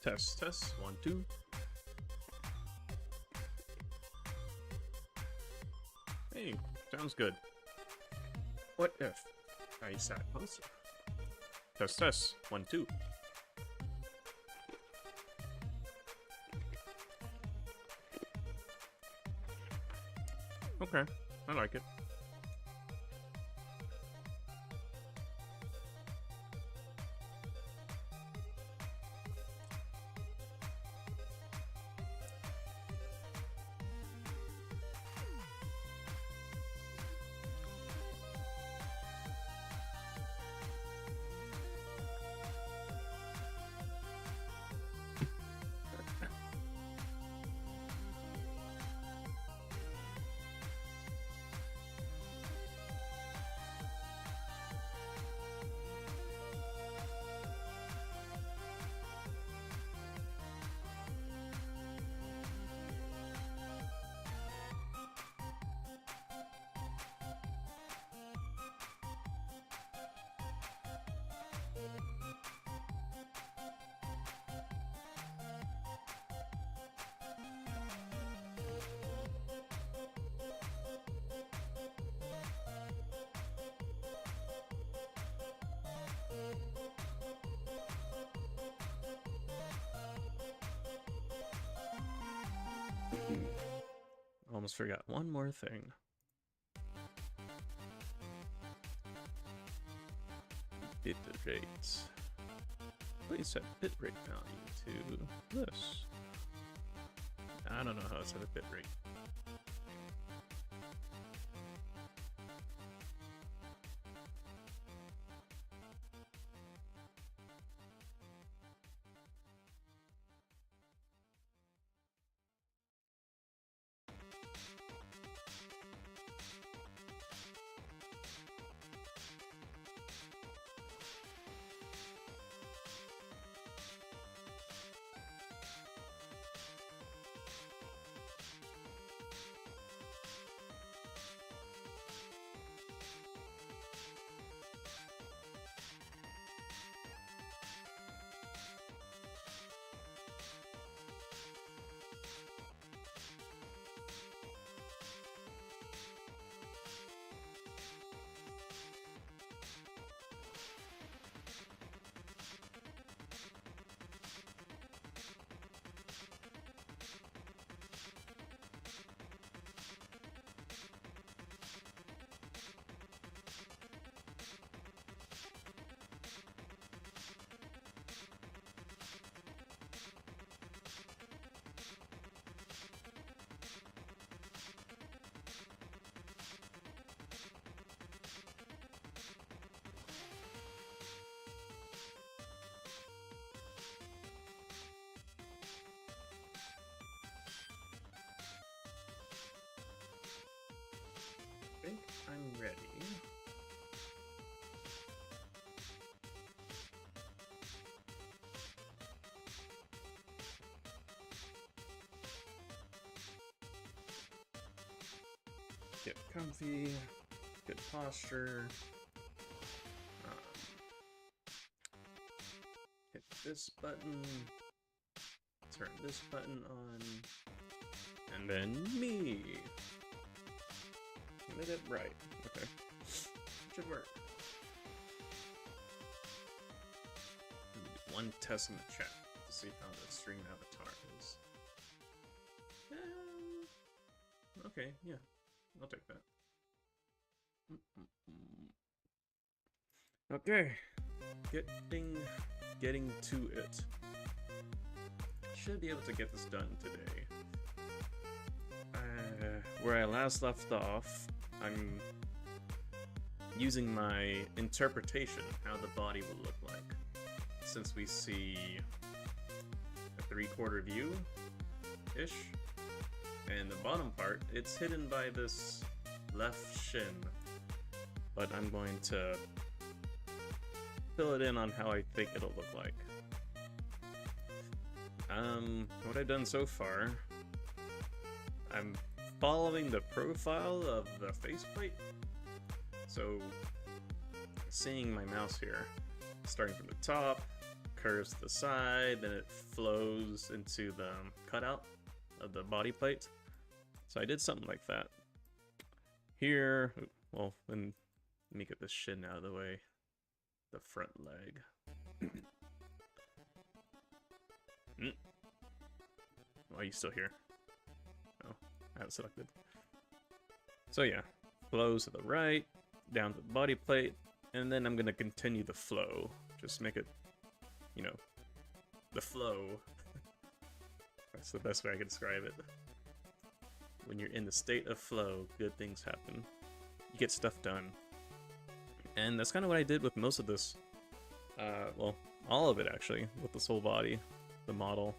Test, test, 1, 2. Hey, sounds good. What if I sat closer? Test, test, 1, 2. Okay, I like it. Almost forgot one more thing. Bitrate. Please set bitrate value to this. I don't know how to set a bitrate. I think I'm ready. Get comfy, good posture. Hit this button, turn this button on, and then me. Made it right. Okay. Should work. One test in the chat to see how the stream avatar is. Okay, yeah. I'll take that. Okay. Getting to it. Should be able to get this done today. Where I last left off, I'm using my interpretation, how the body will look like. Since we see a 3/4 view-ish, and the bottom part, it's hidden by this left shin. But I'm going to fill it in on how I think it'll look like. What I've done so far, I'm following the profile of the faceplate. So, seeing my mouse here, starting from the top, curves to the side, then it flows into the cutout of the body plate. So I did something like that. Here, well, let me get this shin out of the way. The front leg. Why are you still here? Oh, I have it selected. So yeah, flows to the right, down to the body plate, and then I'm gonna continue the flow. Just make it, you know, the flow. That's the best way I can describe it. When you're in the state of flow, good things happen. You get stuff done. And that's kind of what I did with most of this. Well, all of it actually, with this whole body, the model.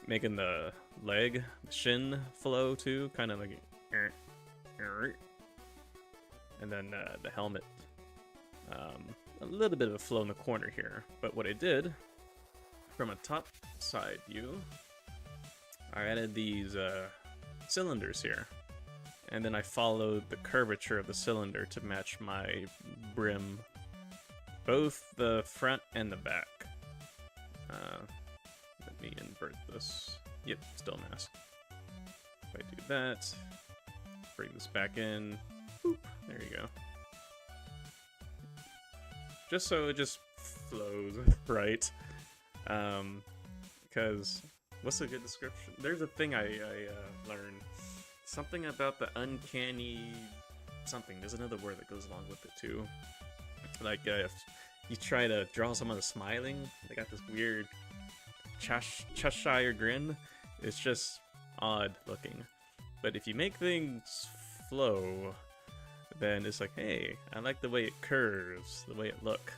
Making the leg, the shin flow too, kind of like, and then the helmet. A little bit of a flow in the corner here, but what I did from a top side view, I added these cylinders here, and then I followed the curvature of the cylinder to match my brim, both the front and the back. Let me invert this. Yep, still mask. If I do that, bring this back in. Boop, there you go. Just so it just flows right. Because what's a good description? There's a thing I learned. Something about the uncanny something. There's another word that goes along with it too. Like if you try to draw someone smiling, they got this weird Cheshire grin. It's just odd looking. But if you make things flow, then it's like, hey, I like the way it curves, the way it look.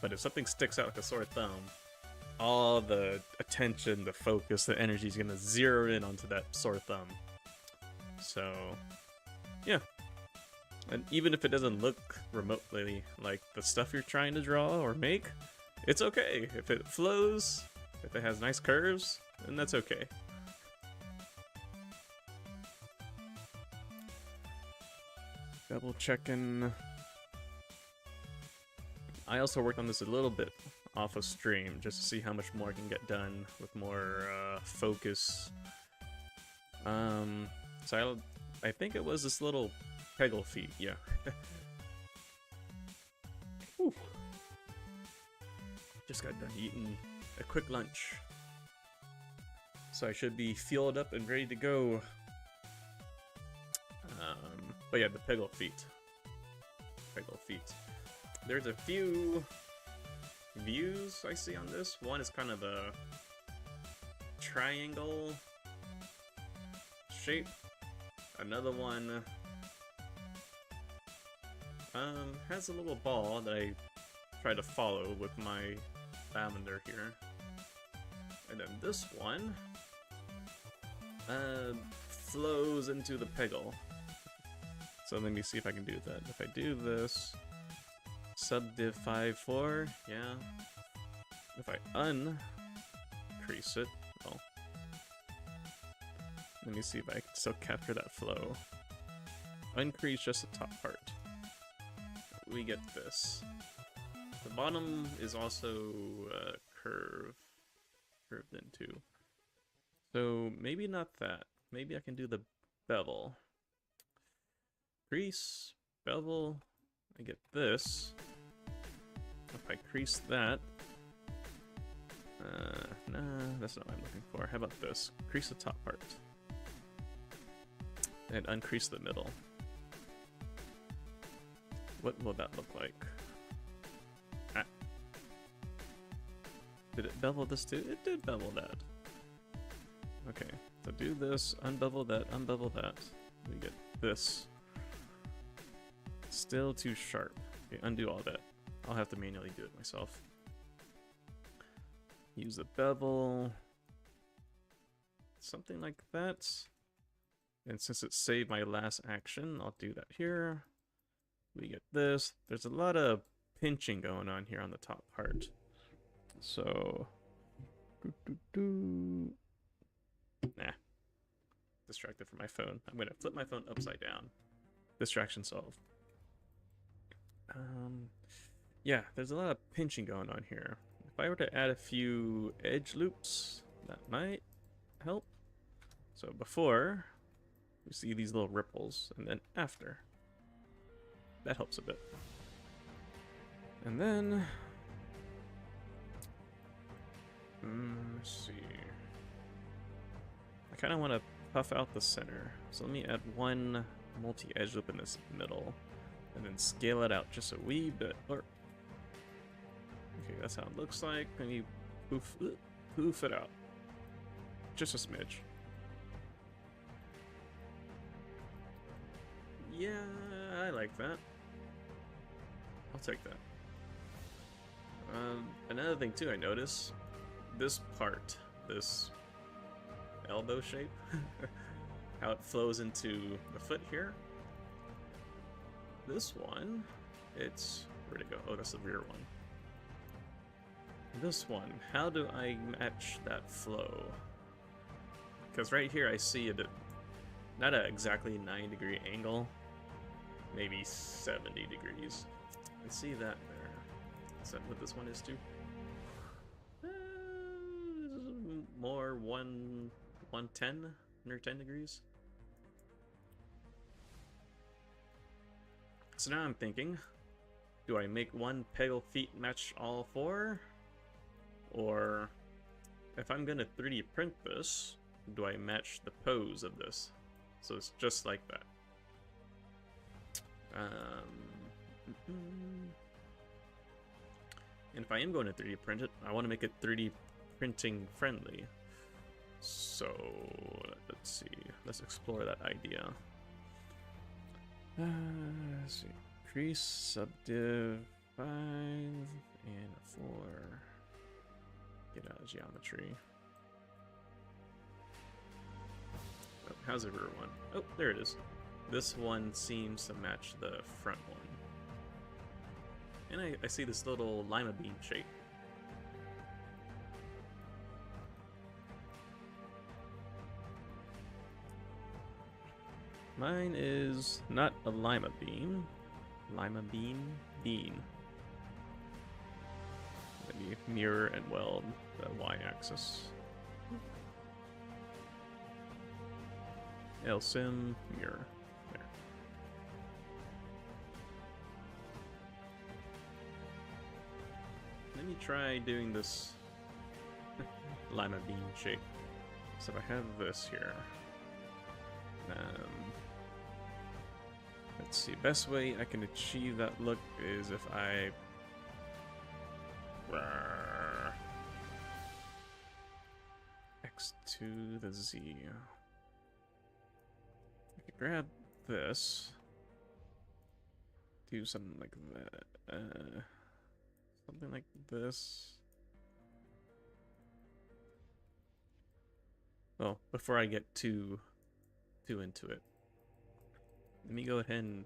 But if something sticks out like a sore thumb, all the attention, the focus, the energy is gonna zero in onto that sore thumb. So, yeah. And even if it doesn't look remotely like the stuff you're trying to draw or make, it's okay. If it flows, if it has nice curves, then that's okay. Double checking. I also worked on this a little bit off of stream just to see how much more I can get done with more focus. So I think it was this little peggle feet, yeah. Whew. Just got done eating a quick lunch. So I should be fueled up and ready to go. But yeah, the peggle feet. Peggle feet. There's a few views I see on this. One is kind of a triangle shape. Another one has a little ball that I try to follow with my lavender here. And then this one flows into the peggle. So let me see if I can do that. If I do this, subdiv 5.4, yeah. If I uncrease it, well, let me see if I can still capture that flow. Uncrease just the top part. We get this. The bottom is also curved in too. So maybe not that. Maybe I can do the bevel. Crease, bevel, I get this. If I crease that, nah, that's not what I'm looking for. How about this? Crease the top part. And uncrease the middle. What will that look like? Ah. Did it bevel this too? It did bevel that. Okay, so do this, unbevel that, unbevel that. We get this. Still too sharp. Okay, undo all that. I'll have to manually do it myself. Use a bevel. Something like that. And since it saved my last action, I'll do that here. We get this. There's a lot of pinching going on here on the top part. So... Nah. Distracted from my phone. I'm going to flip my phone upside down. Distraction solved. Yeah, there's a lot of pinching going on here. If I were to add a few edge loops, that might help. So before, we see these little ripples, and then after. That helps a bit. And then, let's see. I kind of want to puff out the center. So let me add one multi-edge loop in this middle, and then scale it out just a wee bit. Or, okay, that's how it looks like. Maybe poof it out. Just a smidge. Yeah, I like that. I'll take that. Another thing too I notice, this part, this elbow shape, how it flows into the foot here. This one, it's, where'd it go? Oh, that's the rear one. This one, how do I match that flow? Because right here I see it at not at exactly 90-degree angle, maybe 70 degrees. I see that there. Is that what this one is too? More 110, 110 degrees. So now I'm thinking, do I make one peggle feet match all four? Or if I'm gonna 3D print this, do I match the pose of this? So it's just like that. And if I am going to 3D print it, I want to make it 3D printing friendly. So let's see. Let's explore that idea. Let's see. Increase subdiv 5 and 4. Get out of geometry. Oh, how's the rear one? Oh, there it is. This one seems to match the front one. And I see this little lima bean shape. Mine is not a lima bean. Lima bean? Bean. Maybe mirror and weld the y-axis. LSIM, mirror. There. Let me try doing this lima bean shape. So I have this here. Let's see, best way I can achieve that look is if I X to the Z. I could grab this, do something like that, something like this. Well, before I get too into it, let me go ahead and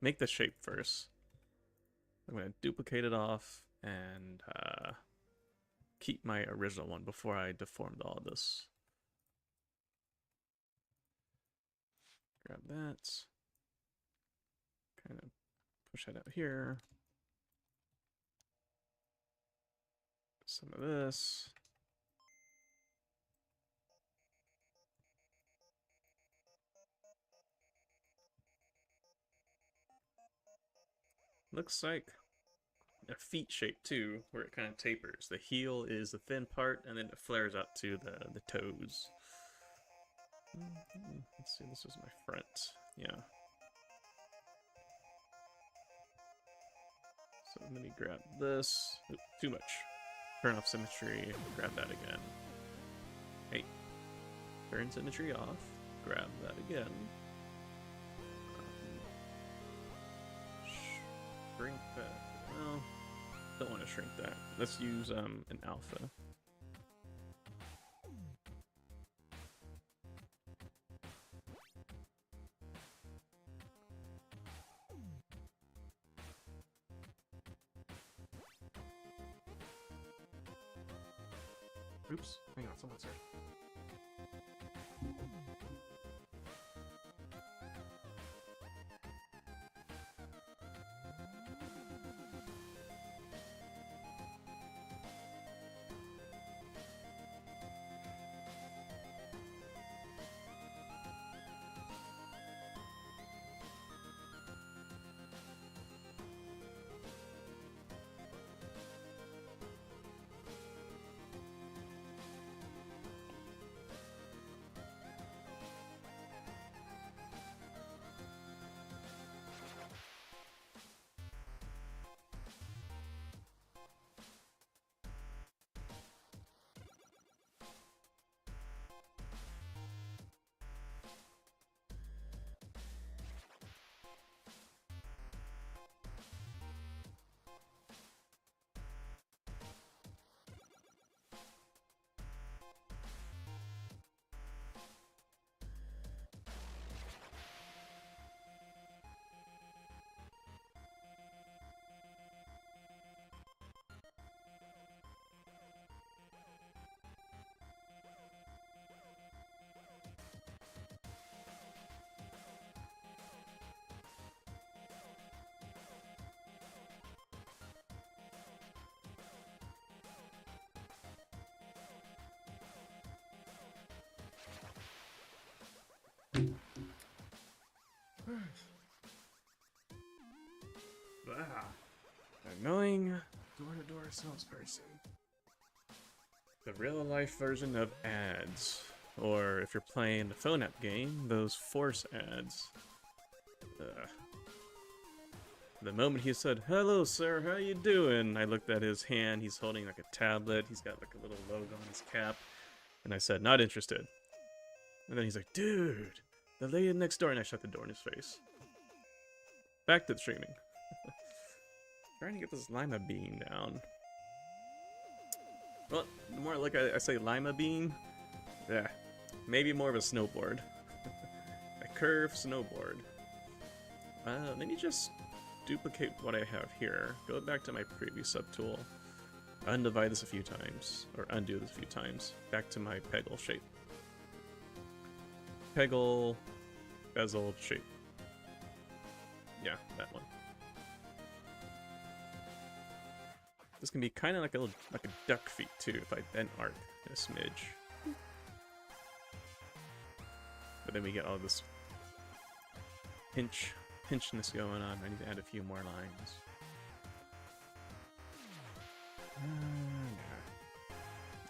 make the shape first. I'm going to duplicate it off and keep my original one before I deformed all of this. Grab that. Kind of push that out here. Some of this. Looks like a feet shape too, where it kind of tapers. The heel is the thin part, and then it flares up to the toes. Let's see, this is my front. Yeah. So let me grab this. Oop, too much. Turn off symmetry. Grab that again. Hey. Turn symmetry off. Grab that again. Shrink that. Well, don't want to shrink that. Let's use an alpha. Oops, hang on, someone's here. Annoying door-to-door salesperson. The real-life version of ads. Or if you're playing the phone app game, those force ads. The moment he said, "Hello, sir, how you doing?" I looked at his hand. He's holding like a tablet. He's got like a little logo on his cap. And I said, "Not interested." And then he's like, "Dude, the lady next door," and I shut the door in his face. Back to the streaming. Trying to get this lima bean down. Well, the more like I say lima bean, yeah, maybe more of a snowboard. A curved snowboard. Let me just duplicate what I have here. Go back to my previous subtool. Undivide this a few times, or undo this a few times. Back to my peggle shape. Peggle, bezeled shape. Yeah, that one. This can be kind of like a duck feet too, if I bend arc in a smidge. But then we get all this pinchness going on. I need to add a few more lines. Yeah.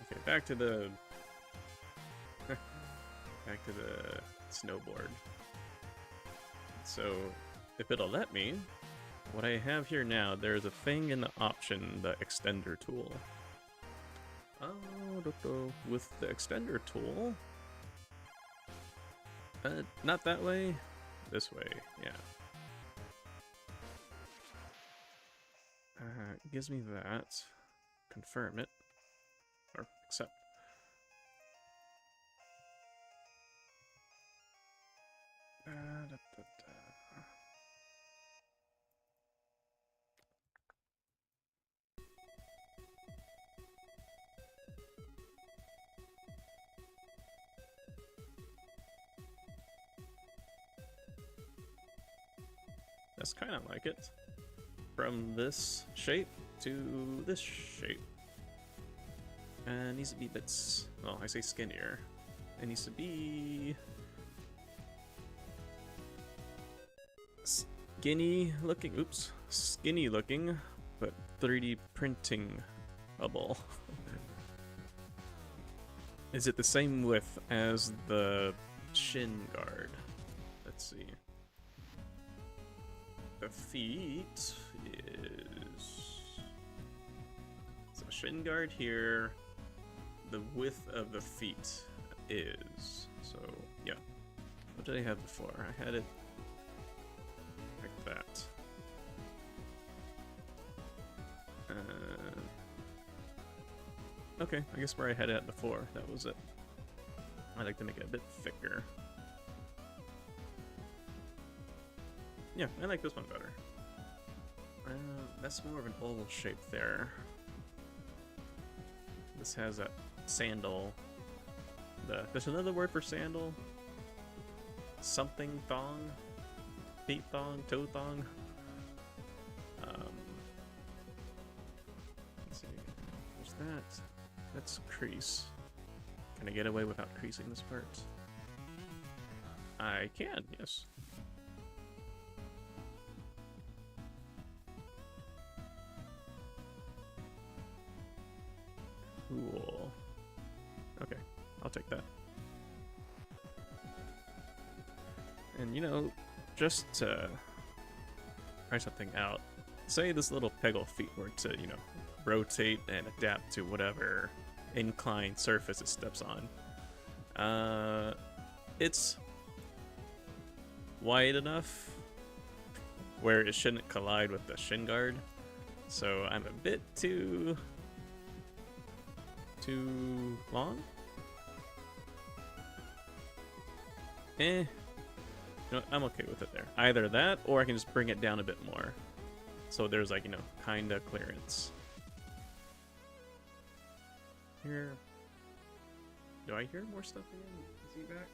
Okay, back to the snowboard. So, if it'll let me, what I have here now, there's a thing in the option, the extender tool. With the extender tool, not that way, this way, yeah. It gives me that. Confirm it. Or accept. That's kind of like it. From this shape to this shape. And needs to be bits. Well, I say skinnier. It needs to be skinny looking. Oops, skinny looking, but 3D printing-able. Is it the same width as the shin guard? Let's see. The feet is so shin guard here. The width of the feet is so yeah. What did I have before? I had it like that. Okay, I guess where I had it at before, that was it. I like to make it a bit thicker. Yeah, I like this one better. That's more of an oval shape there. This has that sandal. There's another word for sandal. Something thong, feet thong, toe thong. Let's see. There's that. That's crease. Can I get away without creasing this part? I can, yes. Cool. Okay, I'll take that. And you know, just to try something out, say this little peggle feet were to, you know, rotate and adapt to whatever inclined surface it steps on. It's wide enough where it shouldn't collide with the shin guard, so I'm a bit too long? You know, I'm okay with it there. Either that, or I can just bring it down a bit more. So there's like, you know, kinda clearance. Here. Do I hear more stuff again? Is he back?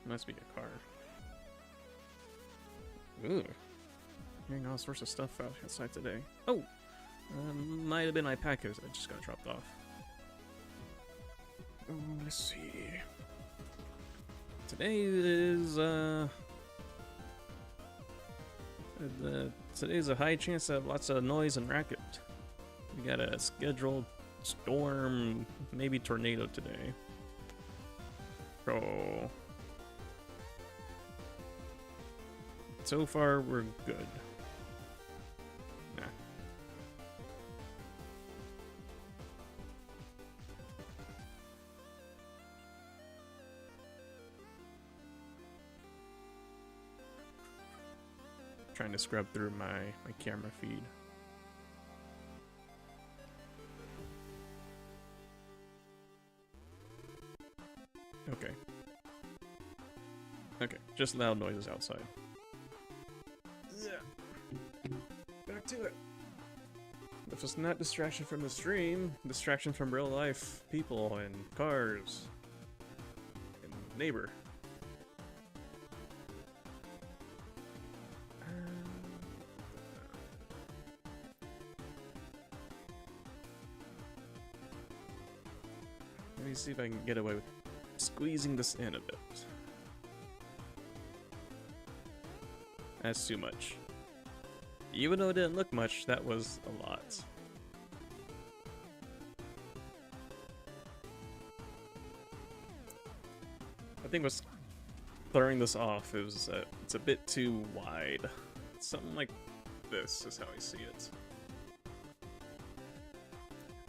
Must be a car. Ooh. Hearing all sorts of stuff outside today. Oh! Might have been my package that just got dropped off. Let's see. Today is today's a high chance of lots of noise and racket. We got a scheduled storm, maybe tornado today. So far we're good. Nah. Trying to scrub through my camera feed. Okay. Okay, just loud noises outside. Yeah. Back to it. If it's not distraction from the stream, distraction from real life people and cars and neighbor. Let me see if I can get away with squeezing this in a bit. That's too much. Even though it didn't look much, that was a lot. I think what's throwing this off is that it's a bit too wide. Something like this is how I see it.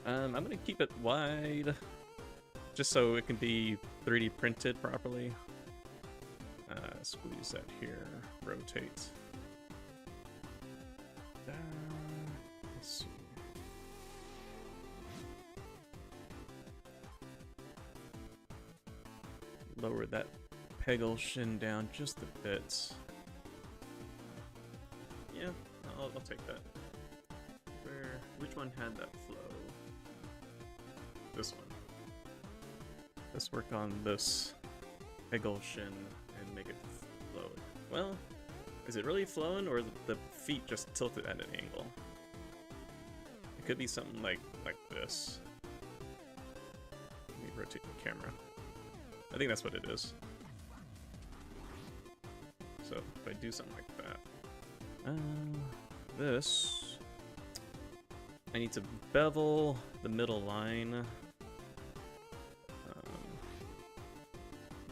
I'm gonna keep it wide, just so it can be 3D printed properly. Squeeze that here, rotate. Let's see. Lower that peggle shin down just a bit. Yeah, I'll take that. Which one had that flow? This one. Let's work on this peggle shin and make it flow. Well, is it really flowing, or the feet just tilted at an angle? It could be something like this. Let me rotate the camera. I think that's what it is. So if I do something like that, this, I need to bevel the middle line.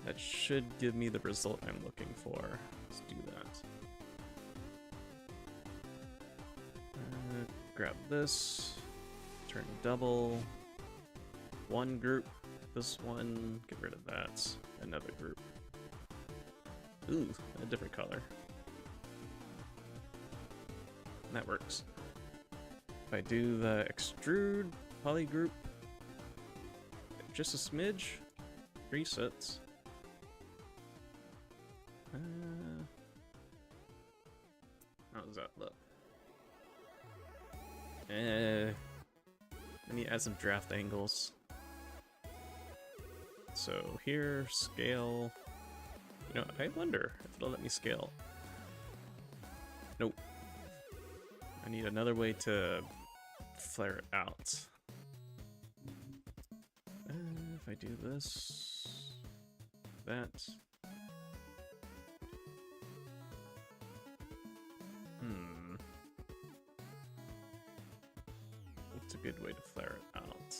That should give me the result I'm looking for. Let's do that. Grab this, turn double, one group, this one, get rid of that, another group. Ooh, a different color. That works. If I do the extrude poly group, just a smidge, resets. How does that look? Let me add some draft angles. So here, scale. You know, I wonder if it'll let me scale. Nope. I need another way to flare it out. If I do this, that. What's a good way to flare it out?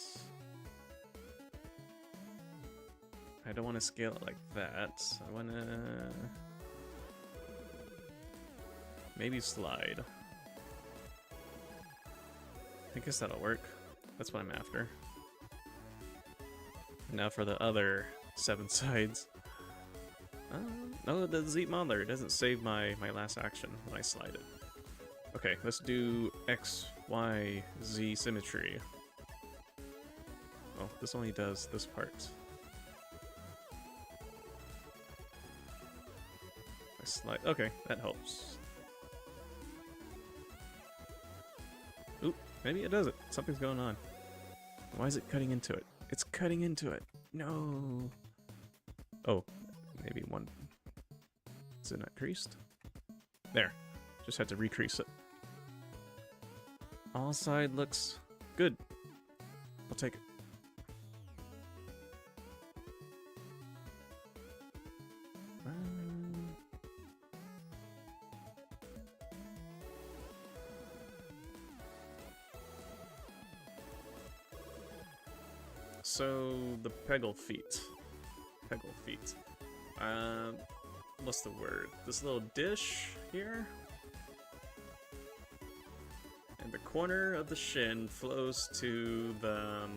I don't want to scale it like that. I want to maybe slide. I guess that'll work. That's what I'm after. Now for the other 7 sides. No, the Z modeler doesn't save my last action when I slide it. Okay, let's do X, Y, Z symmetry. Oh, this only does this part. I slide. Okay, that helps. Oop, maybe it doesn't. Something's going on. Why is it cutting into it? It's cutting into it. No. Oh, maybe one. Is it not creased? There. Just had to recrease it. All side looks good. I'll take it. so the peggle feet. Peggle feet. What's the word? This little dish here? And the corner of the shin flows to the...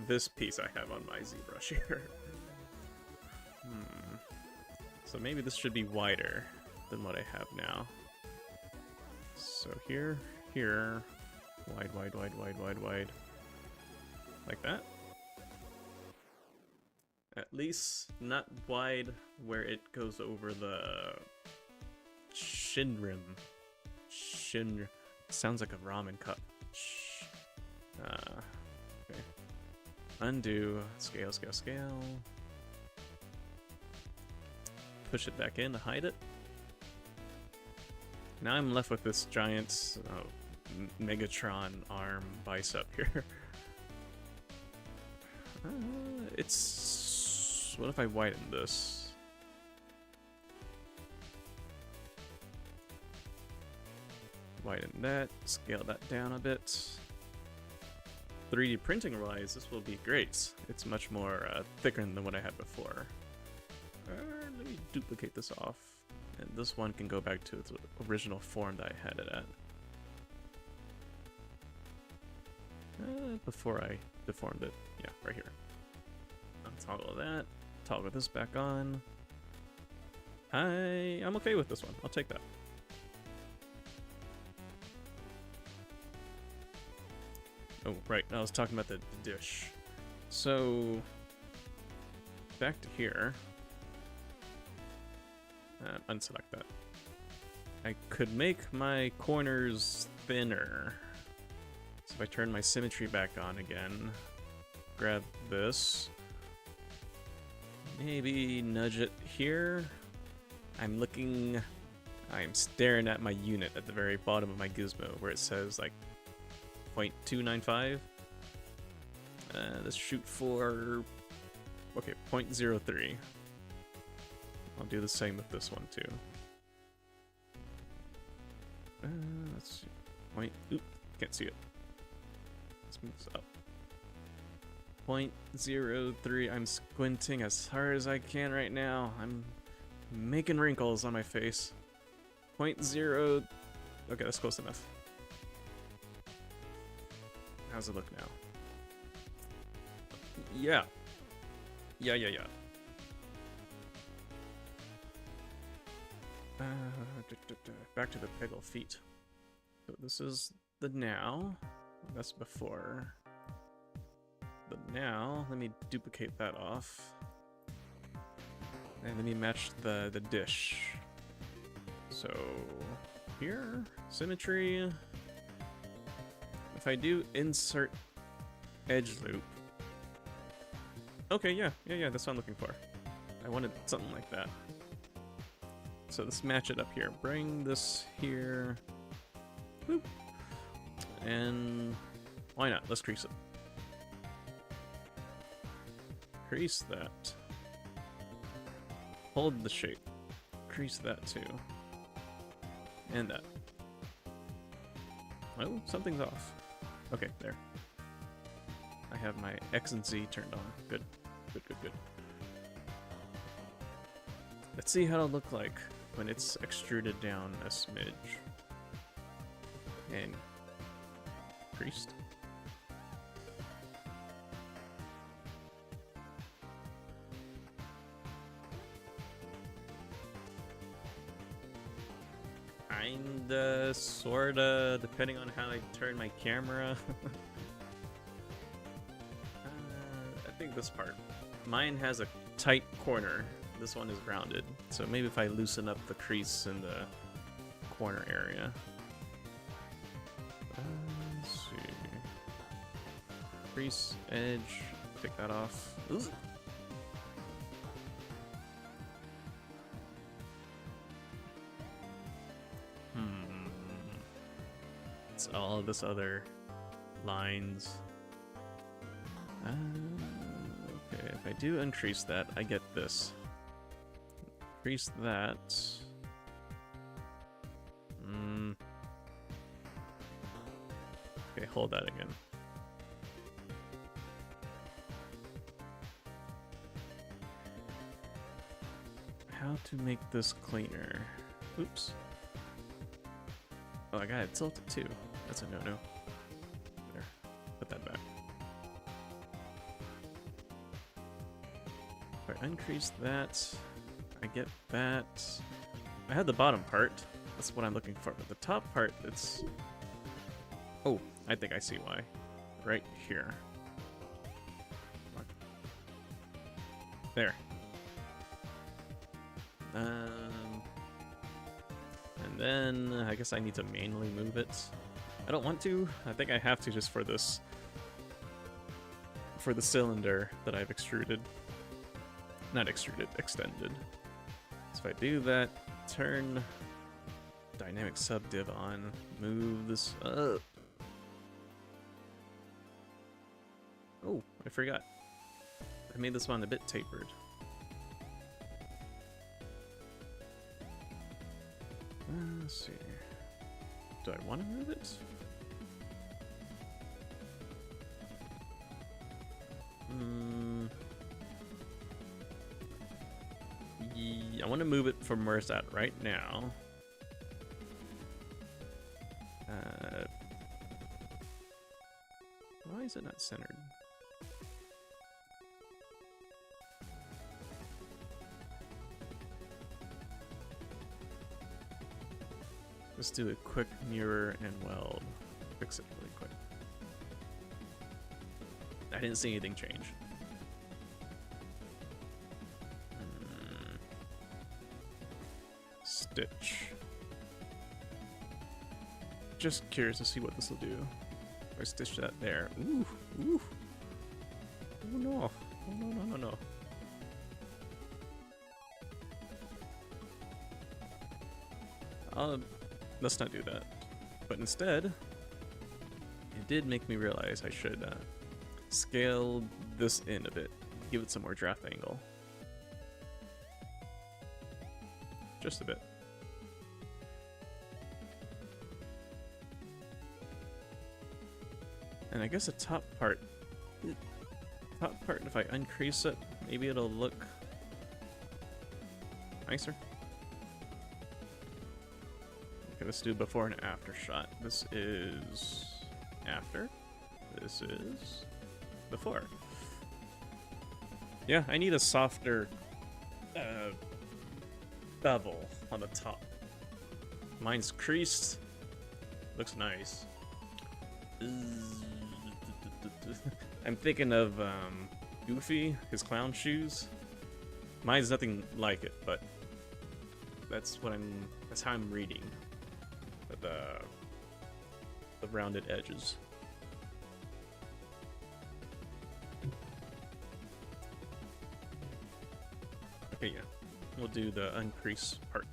this piece I have on my ZBrush here. So maybe this should be wider than what I have now. So here, here, wide, wide, wide, wide, wide, wide. Like that. At least not wide where it goes over the shin rim. Shin, sounds like a ramen cup. Okay. Undo, scale, scale, scale. Push it back in to hide it. Now I'm left with this giant Megatron arm bicep here. It's... what if I widen this? Widen that, scale that down a bit. 3D printing wise, this will be great. It's much more thicker than what I had before. Let me duplicate this off. And this one can go back to its original form that I had it at. Before I deformed it. Yeah, right here. I'll toggle that. Toggle this back on. I'm okay with this one. I'll take that. Oh, right. I was talking about the dish. So, back to here. Unselect that. I could make my corners thinner. So if I turn my symmetry back on again, grab this, maybe nudge it here. I'm staring at my unit at the very bottom of my gizmo where it says like 0.295. Let's shoot for, okay, 0.03. I'll do the same with this one too. Let's see. Oop, can't see it. Let's move this up. 0.03. I'm squinting as hard as I can right now. I'm making wrinkles on my face. 0.0. Okay, that's close enough. How's it look now? Yeah. Yeah. Back to the peggle feet. So this is the now. That's before. The now. Let me duplicate that off. And let me match the dish. So here, symmetry. If I do insert edge loop. Okay, yeah, that's what I'm looking for. I wanted something like that. So let's match it up here. Bring this here. Boop. And why not? Let's crease it. Crease that. Hold the shape. Crease that too. And that. Oh, something's off. Okay, there. I have my X and Z turned on. Good. Good. Let's see how it'll look like when it's extruded down a smidge. And creased. Kinda, sorta, depending on how I turn my camera. I think this part. Mine has a tight corner. This one is rounded. So maybe if I loosen up the crease in the corner area. Let's see. Crease, edge, take that off. Ooh. It's all this other lines. Okay, if I do increase that, I get this. Increase that. Okay, hold that again. how to make this cleaner. Oops. Oh, I got it tilted too. That's a no-no. There, put that back. If I increase that, I get that. I had the bottom part. That's what I'm looking for. But the top part, it's... Oh, I think I see why. Right here. There. And then I guess I need to manually move it. I don't want to. I think I have to just for this, for the cylinder that I've extruded. Not extruded, extended. So if I do that, turn dynamic subdiv on, move this up. Oh, I forgot. I made this one a bit tapered. Let's see. Do I want to move it? Yeah, I want to move it from where it's at right now. Why is it not centered? Let's do a quick mirror and weld. Fix it really quick. I didn't see anything change. Stitch. Just curious to see what this will do. Or stitch that there. Ooh, ooh. Oh no. Oh no, no, no, no. Let's not do that. But instead, it did make me realize I should scale this in a bit. Give it some more draft angle. Just a bit. And I guess the top part, if I increase it, maybe it'll look nicer. Okay, let's do before and after shot. This is after. This is before. Yeah, I need a softer bevel on the top. Mine's creased. Looks nice. I'm thinking of Goofy, his clown shoes. Mine's nothing like it, but that's how I'm reading the rounded edges. Okay, yeah. We'll do the uncrease part.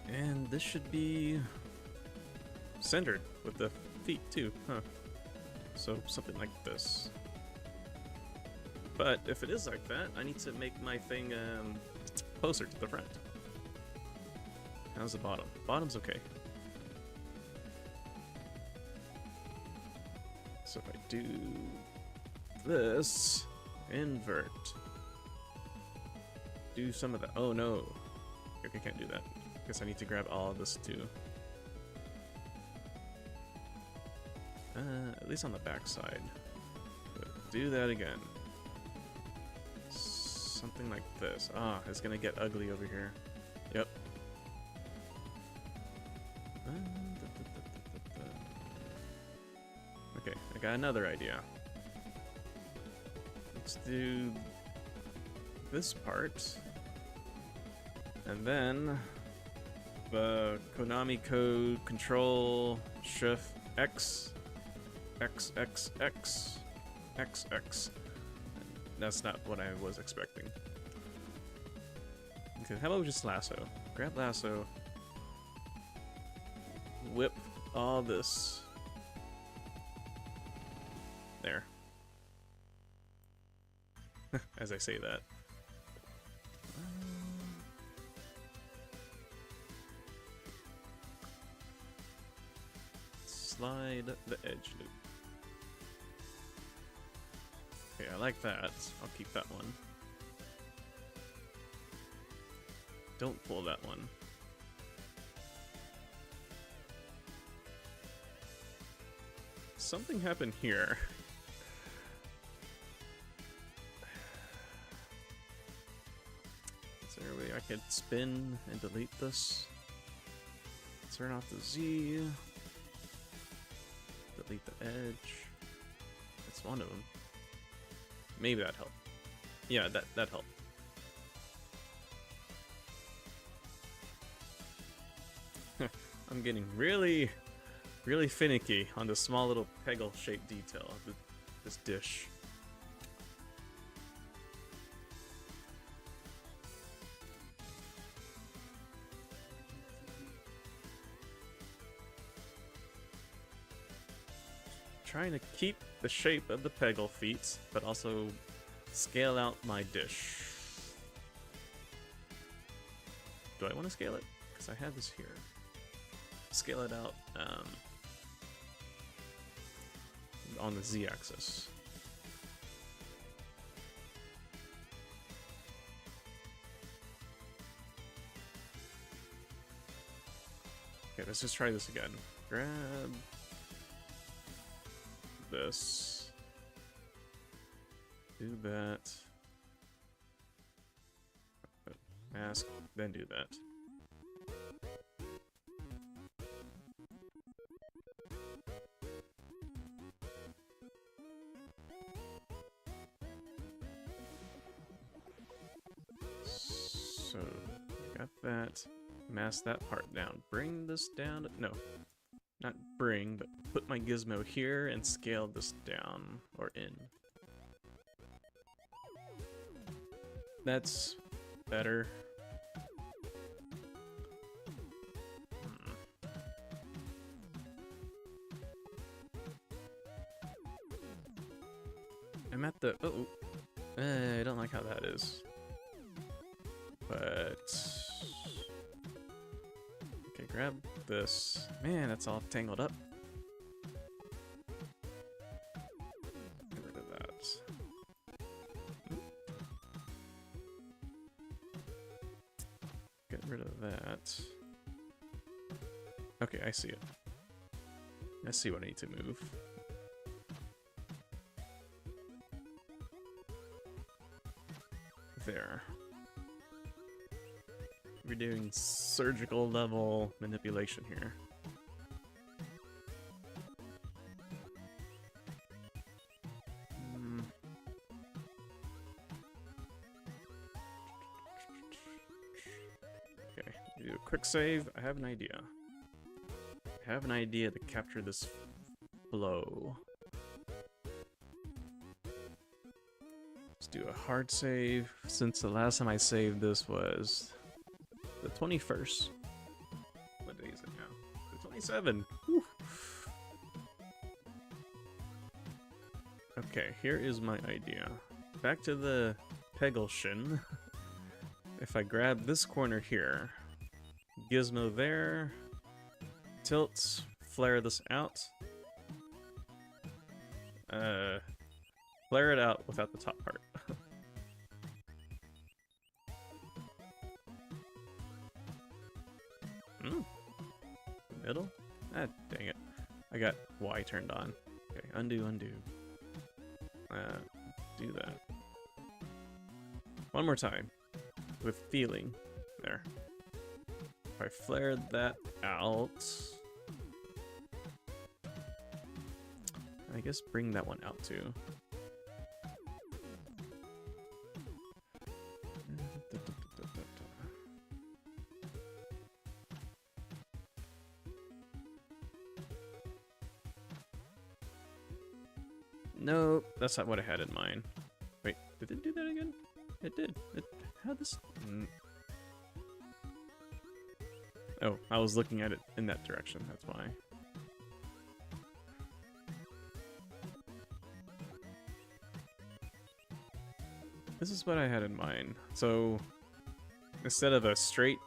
And this should be centered with the feet too, huh? So something like this. But if it is like that, I need to make my thing closer to the front. How's the bottom? Bottom's okay. So if I do this, invert, do some of that. Oh no, okay, can't do that. Guess I need to grab all of this too. At least on the back side. Do that again. Something like this. Ah, it's gonna get ugly over here. Yep. Okay, I got another idea. Let's do this part. And then the Konami code Control Shift X. X, X, X, X, X. That's not what I was expecting. Okay, how about just lasso? Grab lasso. Whip all this. There. As I say that. Slide the edge loop. Okay, I like that. I'll keep that one. don't pull that one. Something happened here. Is there a way I could spin and delete this? Turn off the Z. Delete the edge. That's one of them. Maybe that helped. Yeah, that helped. I'm getting really finicky on the small little peggle-shaped detail of this dish. Trying to keep the shape of the peggle feet, but also scale out my dish. Do I want to scale it? Because I have this here. Scale it out on the Z-axis. Okay, let's just try this again. Grab this. Do that. Mask, then do that. So, got that. Mask that part down. Bring this down. No, not bring, but put my gizmo here and scale this down or in. That's better. I'm at the... oh, I don't like how that is. But... okay, grab this. Man, that's all tangled up. Get rid of that. Get rid of that. Okay, I see it. I see what I need to move. There. We're doing surgical level manipulation here. Okay, do a quick save. I have an idea. I have an idea to capture this flow. Let's do a hard save, since the last time I saved this was the 21st. What day is it now? The 27th. Whew. Okay, here is my idea. Back to the peggle shin. If I grab this corner here, gizmo there, tilt, flare this out. Flare it out without the top part. Middle? Ah, dang it. I got Y turned on. Okay, undo, undo. Do that. One more time. With feeling. There. If I flare that out... I guess bring that one out too. Nope, that's not what I had in mind. Wait, did it do that again? It did. How this... Oh, I was looking at it in that direction, that's why. This is what I had in mind. So, instead of a straight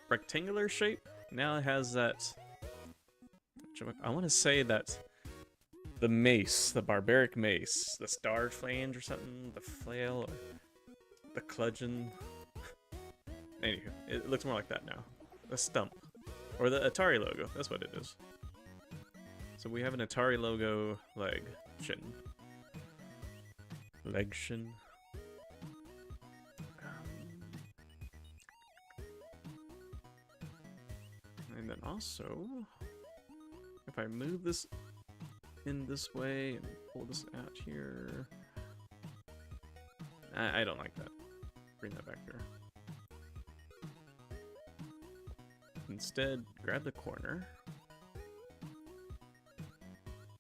rectangular shape, now it has that... I want to say that the mace, the barbaric mace, the star flange or something, the flail, or the cludgeon. Anywho, it looks more like that now. A stump. Or the Atari logo, that's what it is. So we have an Atari logo leg shin. Leg shin. And then also, if I move this in this way and pull this out here, I don't like that. Bring that back here. Instead, grab the corner,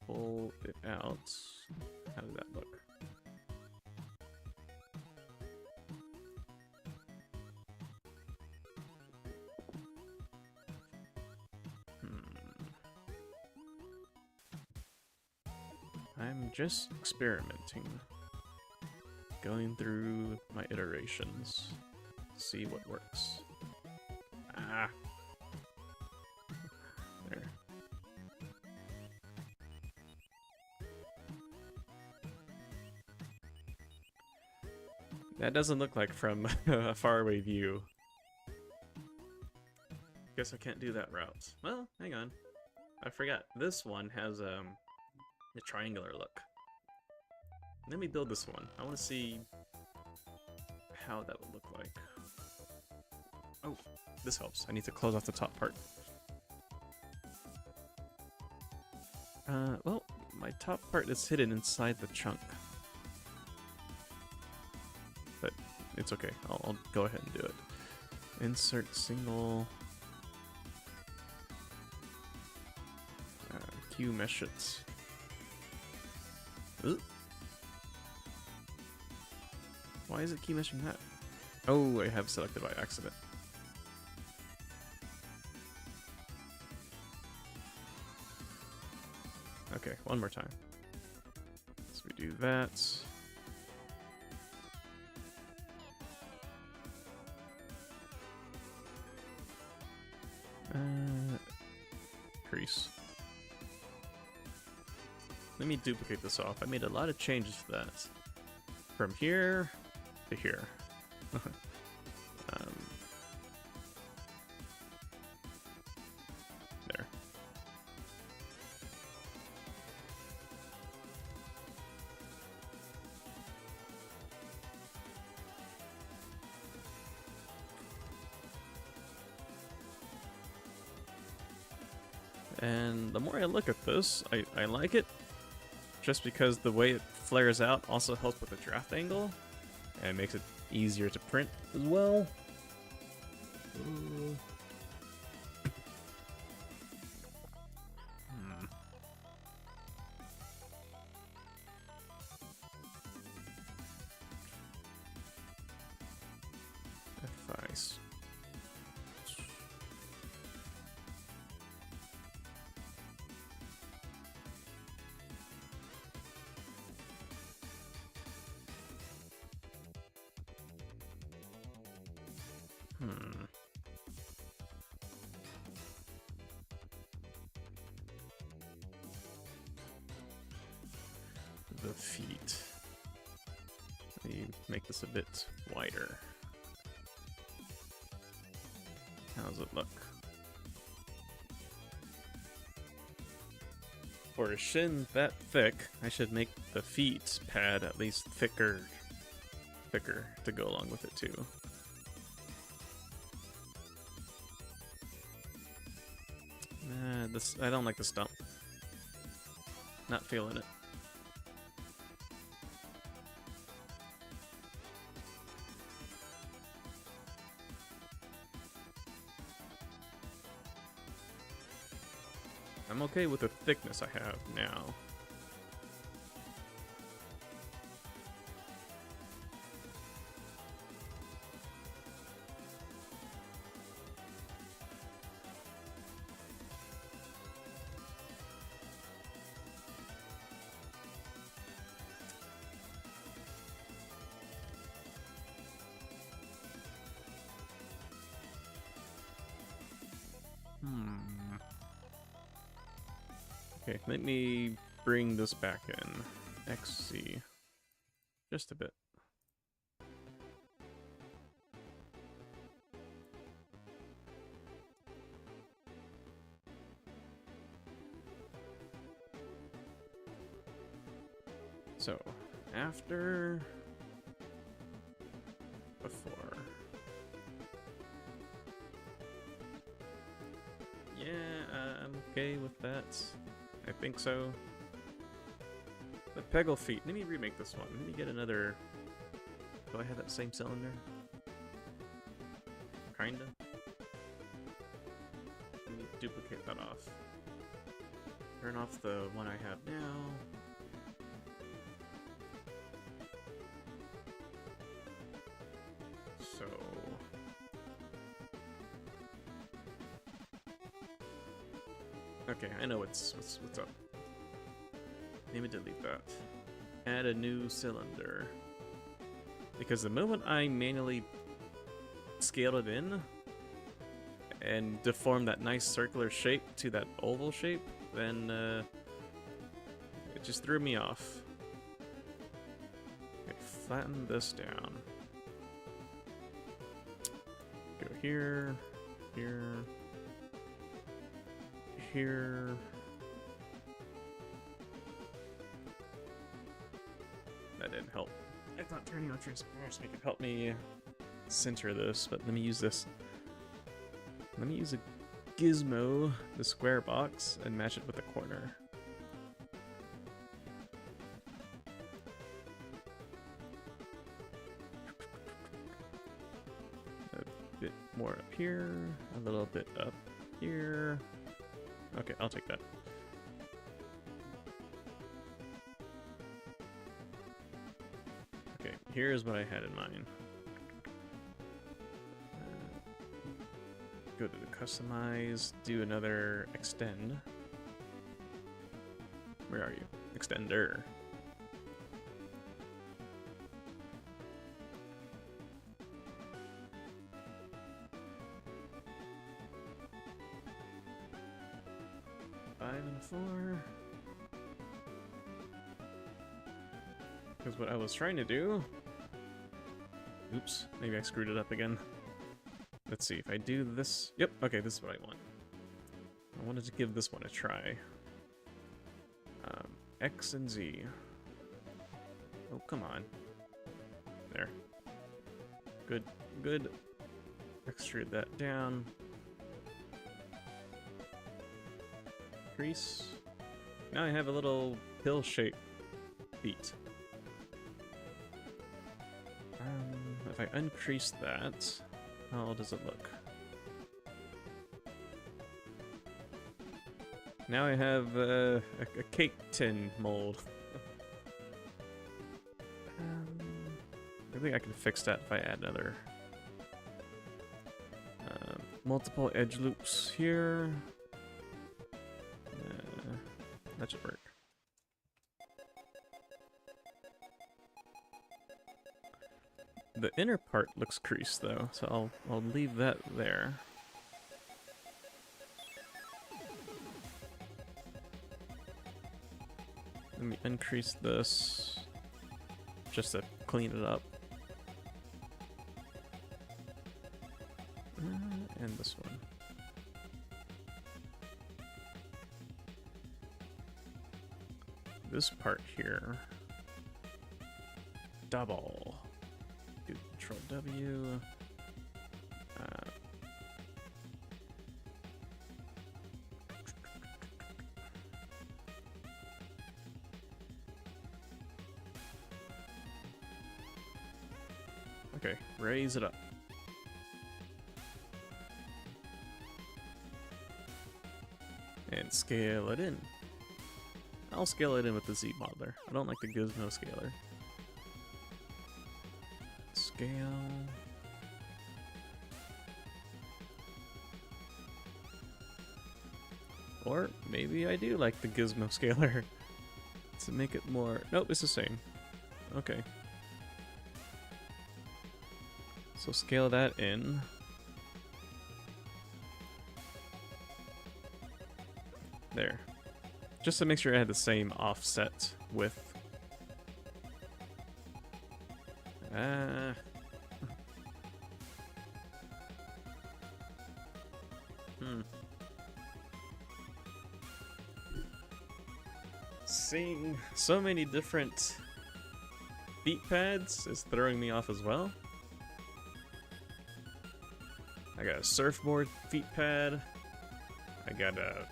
pull it out. How does that look? I'm just experimenting, going through my iterations, see what works. Ah, there. That doesn't look like from a faraway view. Guess I can't do that route. Well, hang on. I forgot. This one has a triangular look. Let me build this one. I want to see how that would look like. Oh, this helps. I need to close off the top part. Well, my top part is hidden inside the chunk. But it's okay. I'll go ahead and do it. Insert single. Q mesh it. Ooh. Why is it key meshing that? Oh, I have selected by accident. Okay, one more time. So we do that. Crease. Let me duplicate this off. I made a lot of changes to that. From here to here. There. And the more I look at this, I like it. Just because the way it flares out also helps with the draft angle, and makes it easier to print as well. F5. The feet. Let me make this a bit wider. How does it look? For a shin that thick, I should make the feet pad at least thicker to go along with it too. I don't like the stump. Not feeling it. I'm okay with the thickness I have now. Okay, let me bring this back in. XC. Just a bit. So, after, before. Yeah, I'm okay with that. I think so. The Peggle feet. Let me remake this one. Let me get another. Do I have that same cylinder? Kinda. Let me duplicate that off. Turn off the one I have now. So. Okay, I know what's up. Let me delete that. Add a new cylinder. Because the moment I manually scaled it in and deformed that nice circular shape to that oval shape, then it just threw me off. Okay, flatten this down. Go here, here, here. That didn't help. I thought turning on transparency could help me center this, but let me use this. Let me use a gizmo, the square box, and match it with the corner. A bit more up here, a little bit up here. Okay, I'll take that. Okay, here's what I had in mind. Go to the customize, do another extend. Where are you? Extender. Five and a 4. Because what I was trying to do... Oops, maybe I screwed it up again. Let's see, if I do this... Yep, okay, this is what I want. I wanted to give this one a try. X and Z. Oh, come on. There. Good, good. Extrude that down. Crease. Now I have a little pill-shaped feet. If I uncrease that... How does it look? Now I have a cake tin mold. I think I can fix that if I add another. Multiple edge loops here. That should work. The inner part looks creased though, so I'll leave that there. Let me uncrease this just to clean it up. And this one. This part here. Double. Do Control W. Okay, raise it up. And scale it in. I'll scale it in with the Z modeler. I don't like the gizmo scaler. Scale. Or maybe I do like the gizmo scaler to make it more... Nope, it's the same. Okay. So scale that in. There. Just to make sure I had the same offset with... Seeing so many different feet pads is throwing me off as well. I got a surfboard feet pad. I got a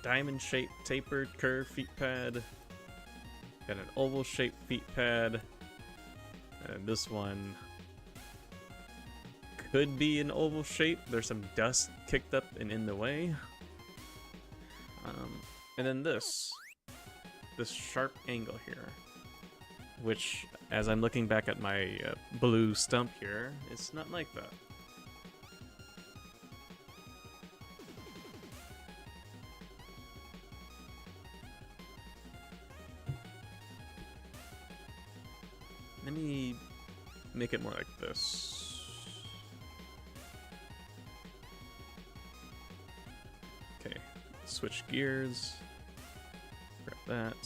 diamond-shaped tapered curve feet pad. Got an oval-shaped feet pad. And this one could be an oval shape. There's some dust kicked up and in the way. And then this sharp angle here, which, as I'm looking back at my blue stump here, it's not like that. Let me make it more like this. Okay, switch gears. Grab that.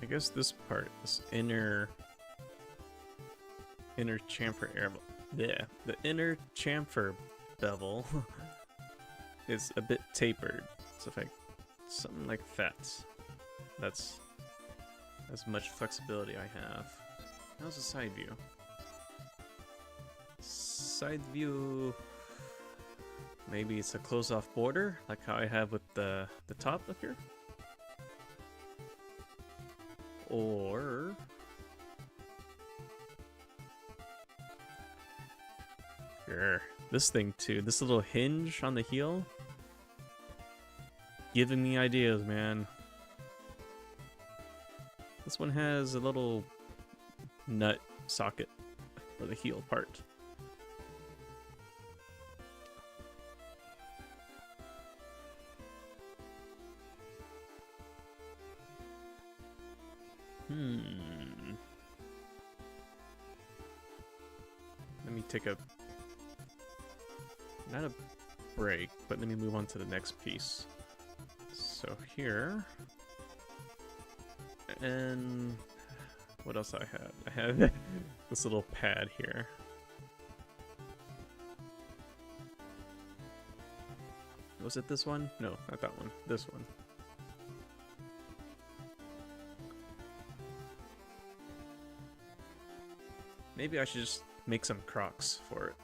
I guess this part, this inner chamfer air, yeah, the inner chamfer bevel is a bit tapered. So if I something like that, that's as much flexibility I have. How's the side view? Side view, maybe it's a close-off border, like how I have with the top up here. Or sure, this thing too, this little hinge on the heel, giving me ideas, man. This one has a little nut socket for the heel part. Let me take not a break, but let me move on to the next piece. So here, and what else I have? I have this little pad here. Was it this one? No, not that one. This one. Maybe I should just make some Crocs for it.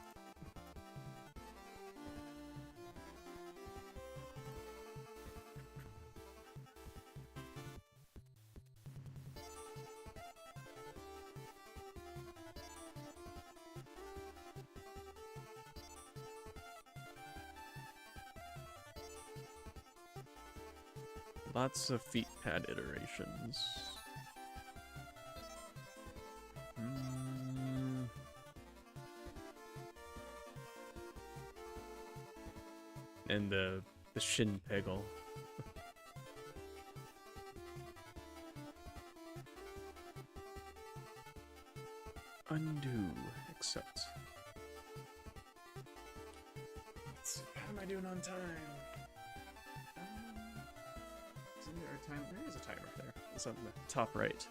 Lots of feet pad iterations. And the shin peggle. Undo, accept. How am I doing on time? Isn't there a time? There is a timer there. It's on the top right.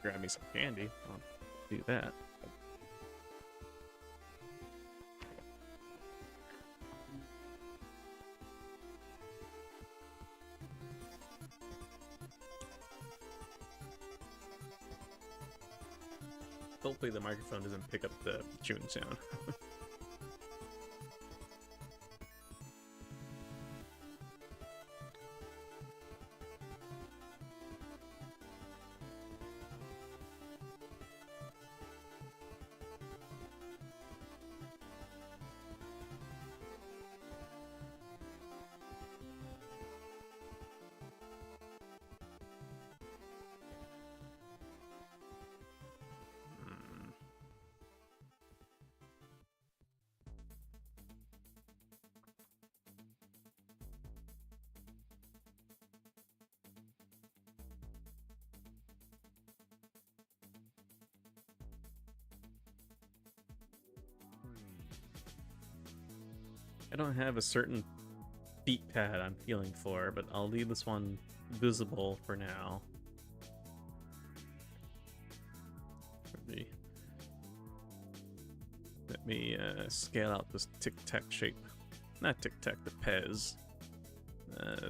Grab me some candy. I'll do that. Hopefully the microphone doesn't pick up the chewing sound. I don't have a certain feet pad I'm feeling for, but I'll leave this one visible for now. Let me scale out this tic-tac shape. Not tic-tac, the Pez.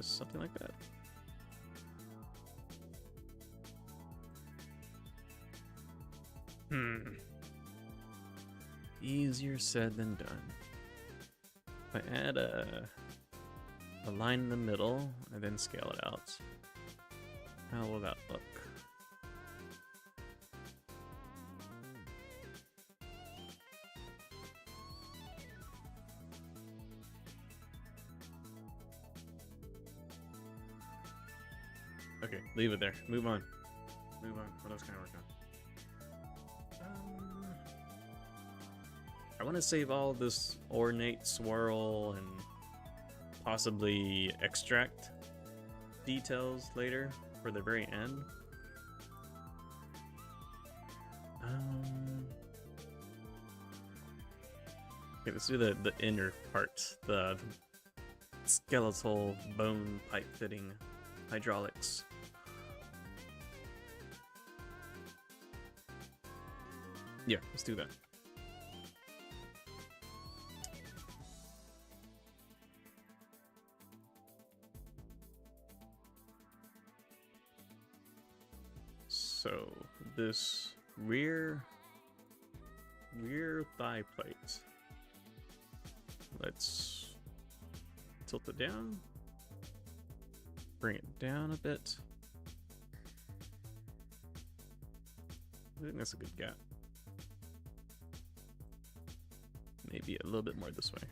Something like that. Easier said than done. If I add a line in the middle and then scale it out, how will that look? Okay, leave it there. Move on. Move on. What else can I work on? I want to save all this ornate swirl and possibly extract details later for the very end. Okay, let's do the inner part, the skeletal bone pipe fitting hydraulics. Yeah, let's do that. So this rear thigh plate, let's tilt it down, bring it down a bit. I think that's a good gap. Maybe a little bit more this way.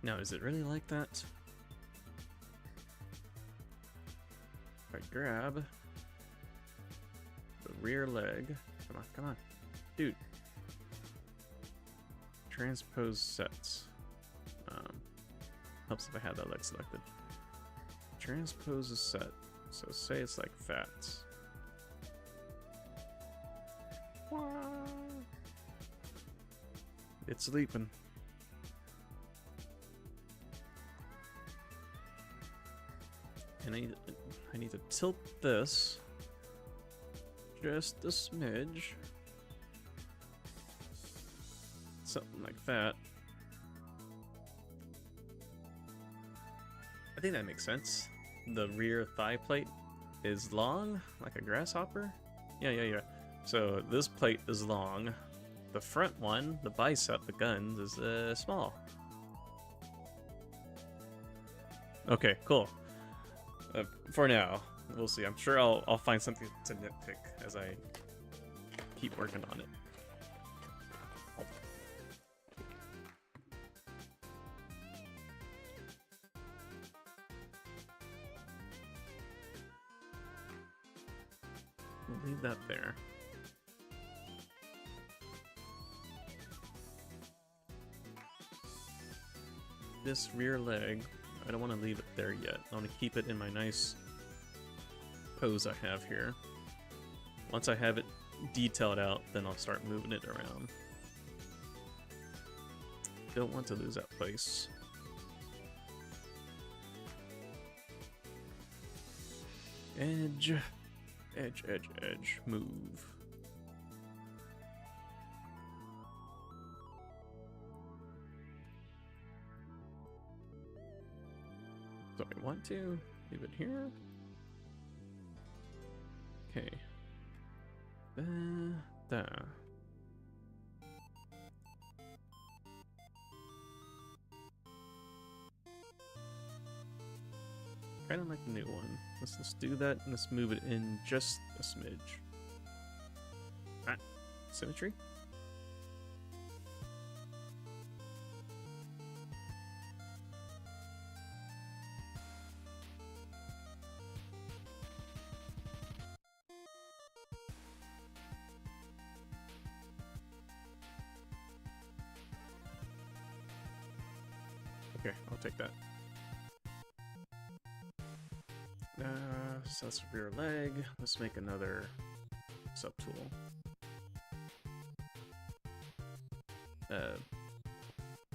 Now, is it really like that? If I grab the rear leg, come on, dude. Transpose sets. Helps if I have that leg selected. Transpose a set. So say it's like that. It's sleeping. And I need to tilt this just a smidge. Something like that. I think that makes sense. The rear thigh plate is long, like a grasshopper. Yeah. So this plate is long. The front one, the bicep, the guns, is small. Okay, cool. For now, we'll see. I'm sure I'll find something to nitpick as I keep working on it. We'll leave that there. This rear leg, I don't want to leave it there yet. I want to keep it in my nice pose I have here. Once I have it detailed out, then I'll start moving it around. Don't want to lose that place. Edge, move. So I want to leave it here. Okay. There. Kind of like the new one. Let's do that and let's move it in just a smidge. Ah, symmetry. Okay, I'll take that. So that's rear leg. Let's make another subtool.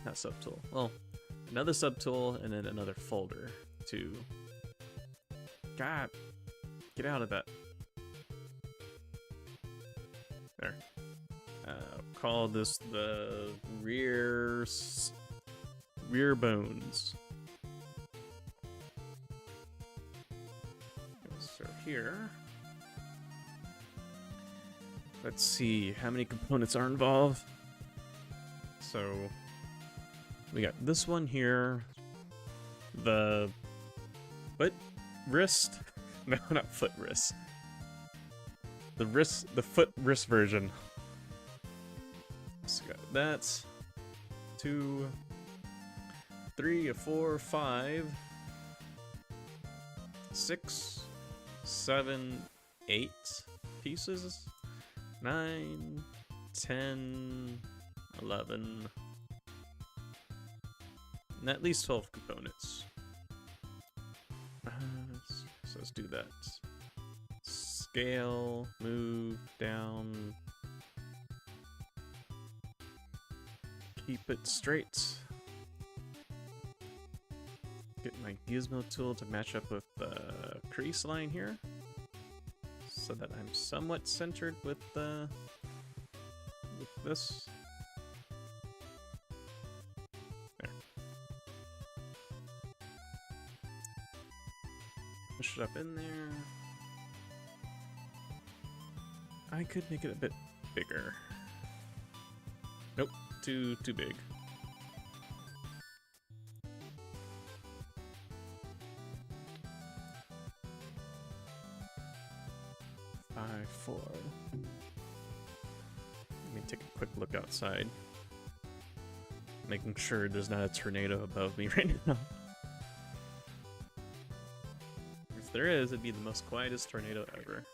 not subtool. Well, another subtool and then another folder to. God, get out of that. There. Call this the rear bones. So here, let's see how many components are involved. So we got this one here, the foot wrist. No, not foot wrist. The foot wrist version. So we got that. 2, 3, 4, 5, 6, 7, 8 pieces. 9, 10, 11, and at least 12 components. So let's do that. Scale, move, down. Keep it straight. Get my gizmo tool to match up with the crease line here, so that I'm somewhat centered with this. There. Push it up in there. I could make it a bit bigger. Nope, too big. Let me take a quick look outside, making sure there's not a tornado above me right now. If there is, it'd be the most quietest tornado ever.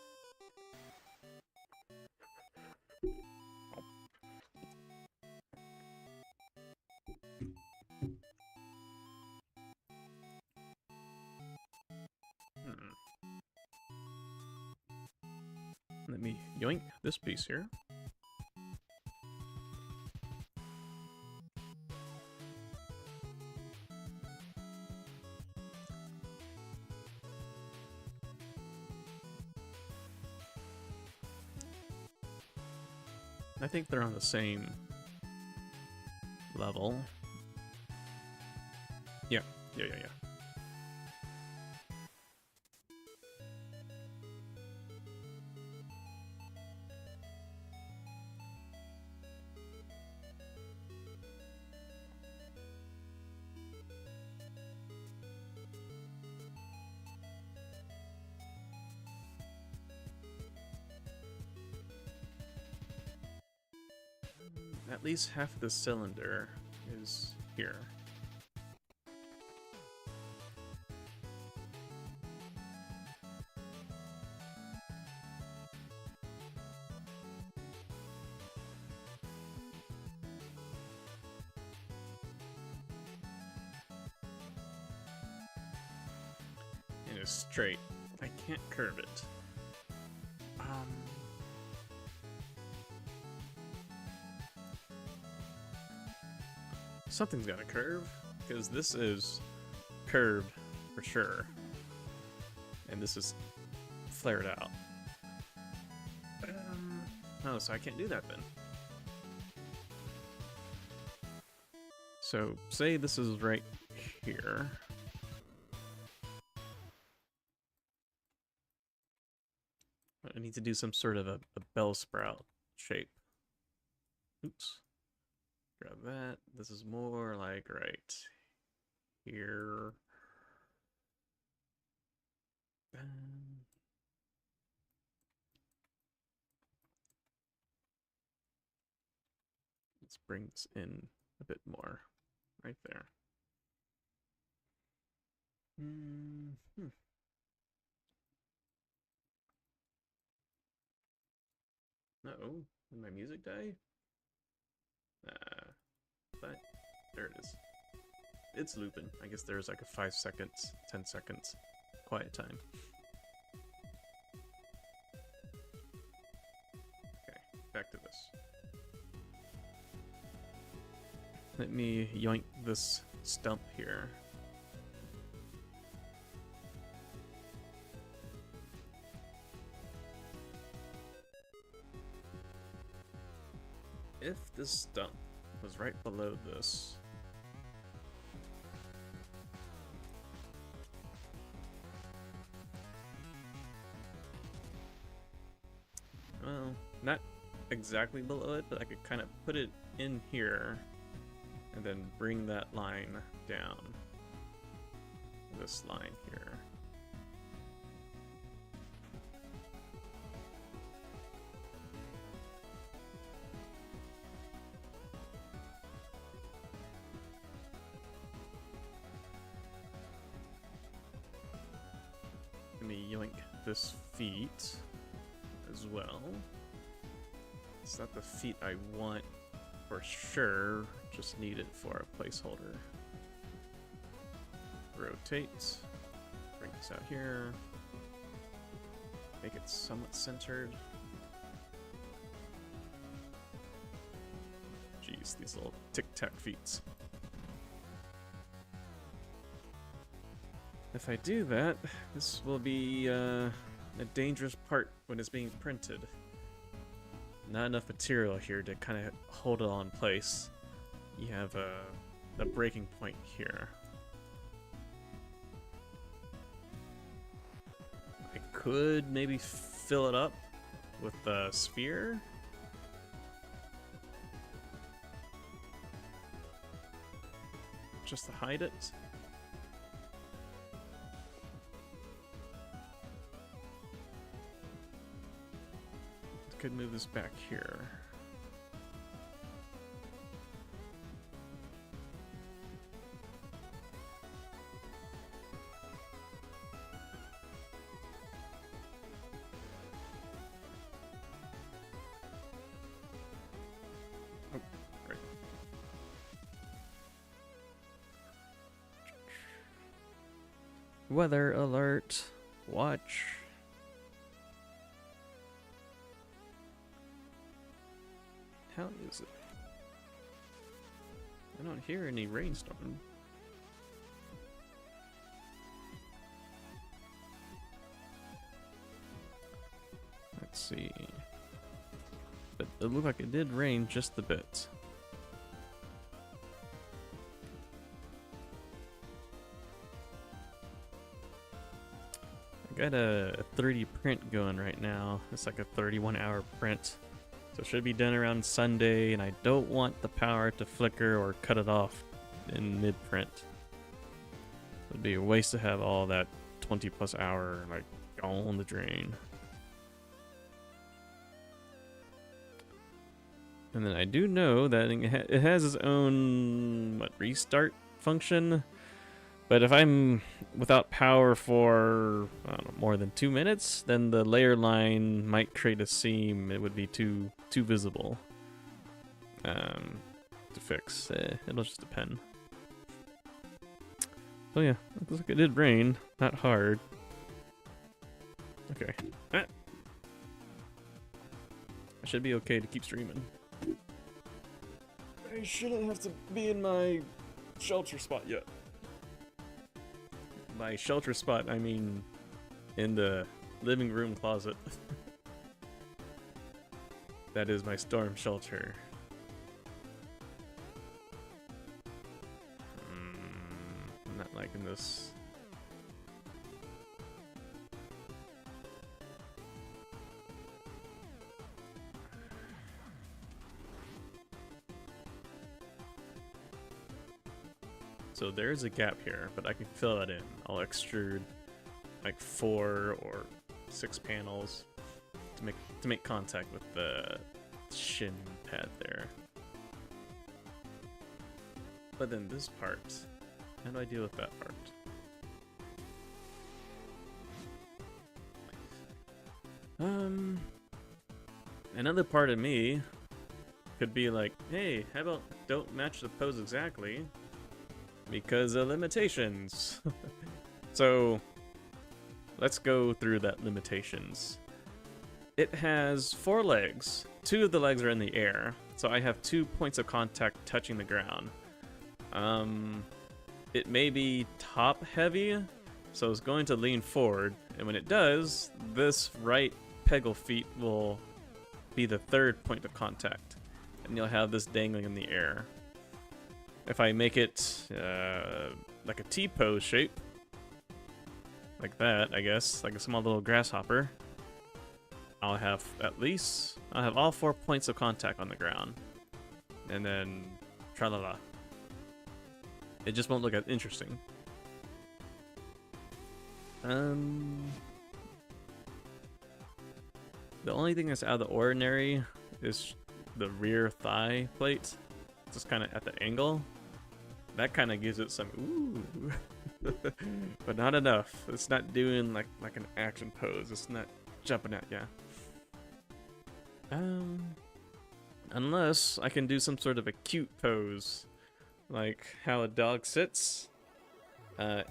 Let me yoink this piece here. I think they're on the same level. Yeah. At least half the cylinder is here. And it's straight. I can't curve it. Something's got to curve, because this is curved for sure, and this is flared out. Oh, so I can't do that then. So say this is right here. I need to do some sort of a bell sprout shape. Oops. Grab that. This is more like right here. Let's bring this in a bit more. Right there. Uh-oh. Did my music die? But there it is. It's looping. I guess there's like a 5 seconds, 10 seconds quiet time. Okay, back to this. let me yoink this stump here. If this stump was right below this, well, not exactly below it, but I could kind of put it in here and then bring that line down. This line here. Let me yoink this feet as well. It's not the feet I want for sure, just need it for a placeholder. Rotate, bring this out here, make it somewhat centered. Jeez, these little tic-tac feet. If I do that, this will be a dangerous part when it's being printed. Not enough material here to kind of hold it all in place. You have a breaking point here. I could maybe fill it up with the sphere. Just to hide it. Could move this back here. Oh, right. Weather alert. Watch. How is it? I don't hear any rainstorm. Let's see. But it looked like it did rain just a bit. I got a 3D print going right now. It's like a 31-hour print. So it should be done around Sunday, and I don't want the power to flicker or cut it off in mid-print. It would be a waste to have all that 20+ hour like on the drain. And then I do know that it has its own restart function. But if I'm without power for, I don't know, more than 2 minutes, then the layer line might create a seam. It would be too visible to fix. It'll just depend. So yeah, it looks like it did rain. Not hard. Okay. I should be okay to keep streaming. I shouldn't have to be in my shelter spot yet. By shelter spot, I mean in the living room closet. That is my storm shelter. I'm not liking this. So there's a gap here, but I can fill it in. I'll extrude like 4 or 6 panels to make contact with the shin pad there. But then this part, how do I deal with that part? Another part of me could be like, hey, how about don't match the pose exactly? Because of limitations. So let's go through that limitations. It has 4 legs. 2 of the legs are in the air, so I have 2 points of contact touching the ground. It may be top heavy, so it's going to lean forward, and when it does, this right peggle feet will be the third point of contact, and you'll have this dangling in the air. If I make it like a T-pose shape, like that, I guess, like a small little grasshopper, I'll have all 4 points of contact on the ground, and then tra-la-la. It just won't look as interesting. The only thing that's out of the ordinary is the rear thigh plate, just kind of at the angle. That kind of gives it some ooh, but not enough. It's not doing like an action pose. It's not jumping at ya. Unless I can do some sort of a cute pose, like how a dog sits.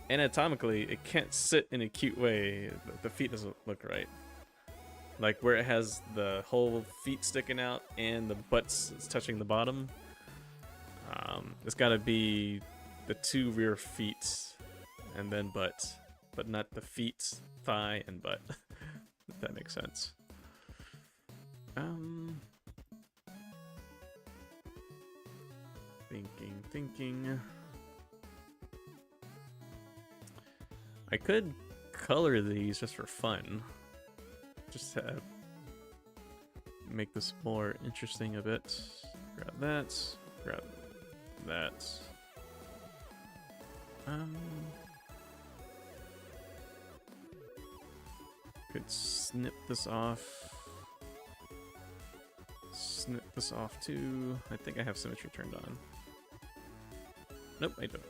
Anatomically, it can't sit in a cute way. The feet doesn't look right. Like where it has the whole feet sticking out and the butts touching the bottom. It's got to be the 2 rear feet and then butt, but not the feet, thigh, and butt. If that makes sense. Thinking. I could color these just for fun. Just to make this more interesting a bit. Grab that. Grab that. Could snip this off. Snip this off too. I think I have symmetry turned on. Nope, I don't.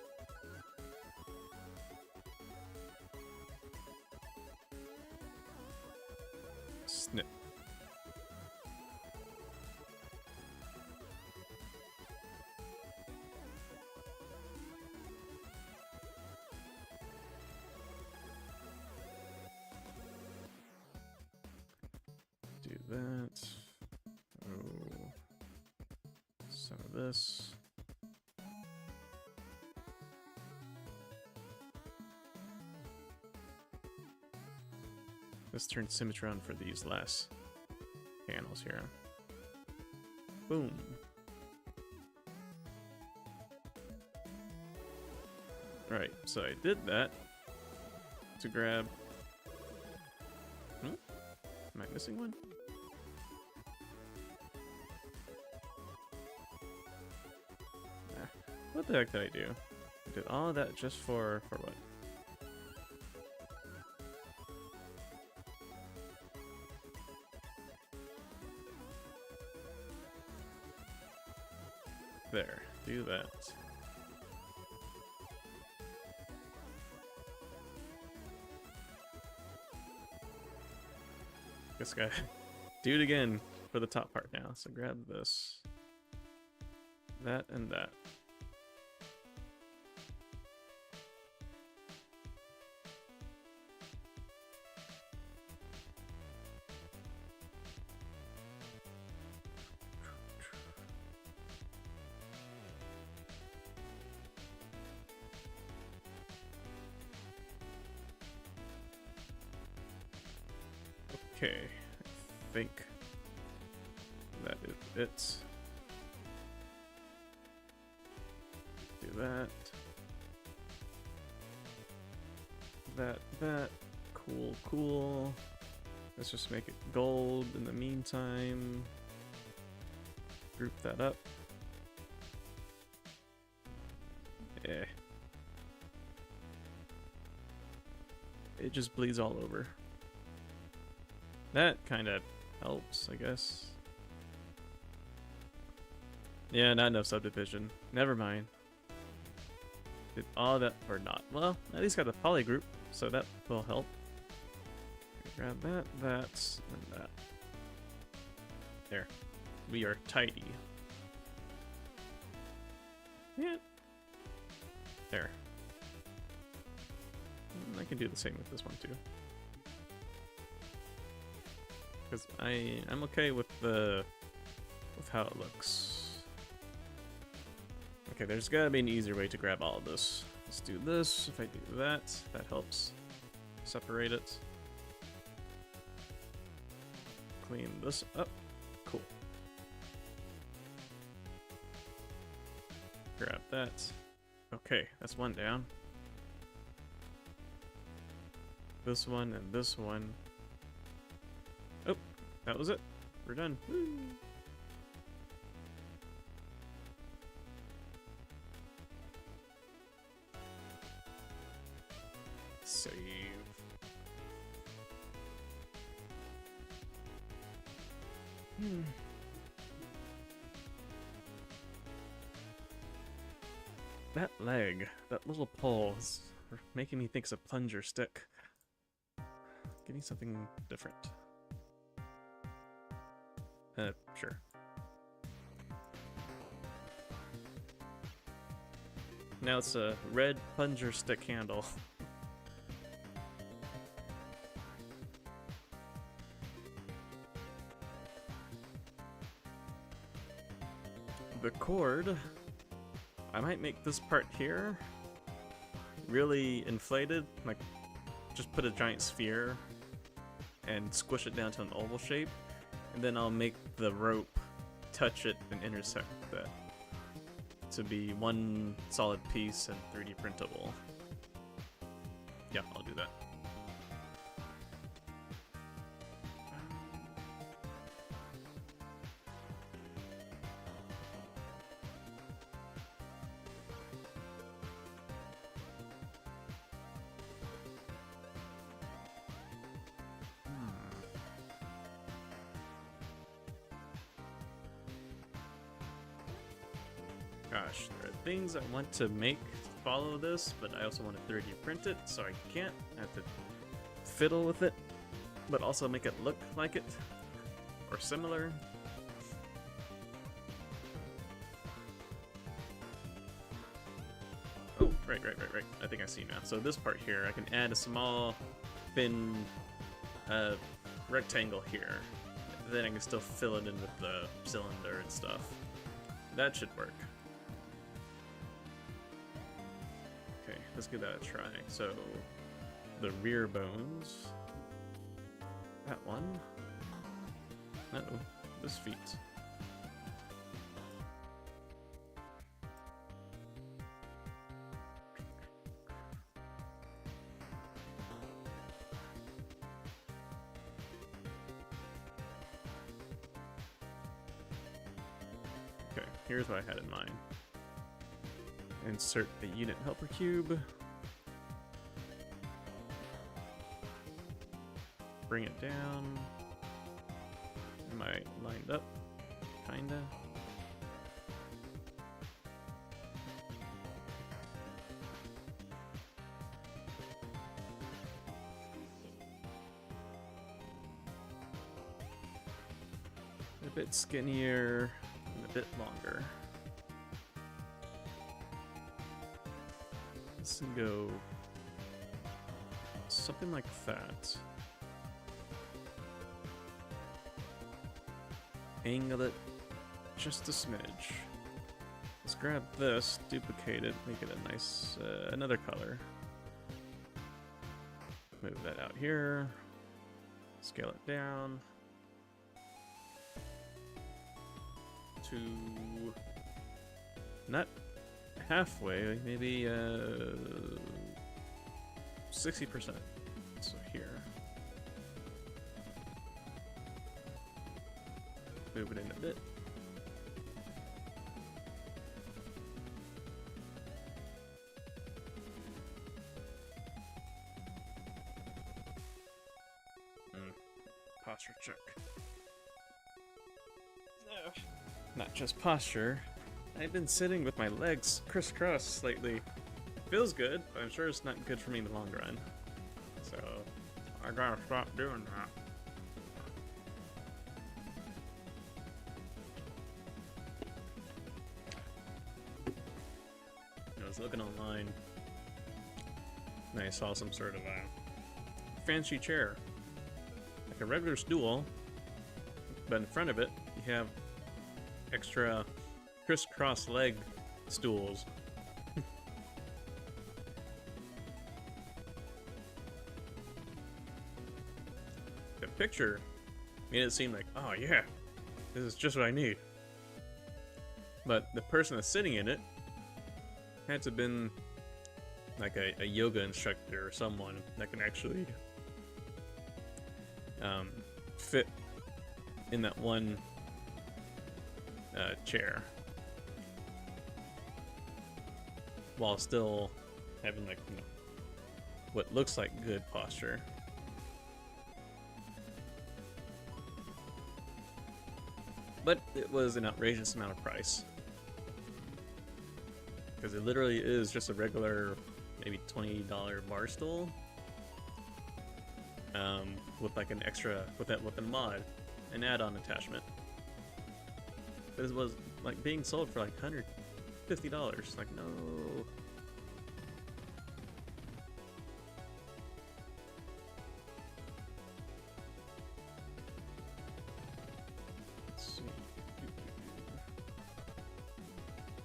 Snip. Do that. Oh. Some of this. Let's turn symmetry on for these last panels here. Boom. Alright, so I did that to grab... Am I missing one? What the heck did I do? I did all of that just for what? There, do that. This guy, do it again for the top part now. So grab this, that, and that. Okay, I think that is it. Do that. That. Cool. Let's just make it gold in the meantime. Group that up. Yeah. It just bleeds all over. That kind of helps, I guess. Yeah, not enough subdivision. Never mind. Did all that or not? Well, at least got the poly group, so that will help. Grab that, and that. There. We are tidy. Yeah. There. I can do the same with this one too. Because I'm okay with how it looks. Okay, Okay, there's gotta be an easier way to grab all of this. Let's do this. If I do that, that helps separate it. Clean this up. Cool. Grab that. Okay, that's one down. This one and this one. Oh, that was it. We're done. Woo. Save. That leg, that little pole is making me think it's a plunger stick. Give me something different. Sure. Now it's a red plunger stick handle. The cord, I might make this part here really inflated, like just put a giant sphere and squish it down to an oval shape, and then I'll make the rope touch it and intersect that to be one solid piece and 3D printable. Yeah, I'll do that. Gosh, there are things I want to make to follow this, but I also want to 3D print it, so I can't. I have to fiddle with it, but also make it look like it, or similar. Oh, right. I think I see now. So this part here, I can add a small, thin rectangle here. Then I can still fill it in with the cylinder and stuff. That should work. Okay, let's give that a try. So, the rear bones. That one. Uh-oh, this feet. Okay, here's what I had in mind. Insert the unit helper cube. Bring it down. Am I lined up? Kinda. A bit skinnier and a bit longer. This can go something like that. Angle it just a smidge. Let's grab this, duplicate it, make it a nice, another color. Move that out here. Scale it down to not halfway, maybe 60%. So here. Move it in a bit. Posture check. Not just posture. I've been sitting with my legs crisscross lately. Feels good, but I'm sure it's not good for me in the long run. So, I gotta stop doing that. I was looking online and I saw some sort of a fancy chair. Like a regular stool, but in front of it you have extra crisscross leg stools. The picture made it seem like, oh yeah, this is just what I need. But the person that's sitting in it had to have been like a yoga instructor or someone that can actually fit in that one chair while still having, like, you know, what looks like good posture. But it was an outrageous amount of price, because it literally is just a regular, maybe $20 bar stool, with like an extra, with a mod, an add-on attachment. But it was like being sold for like $150. Like, no. Let's see.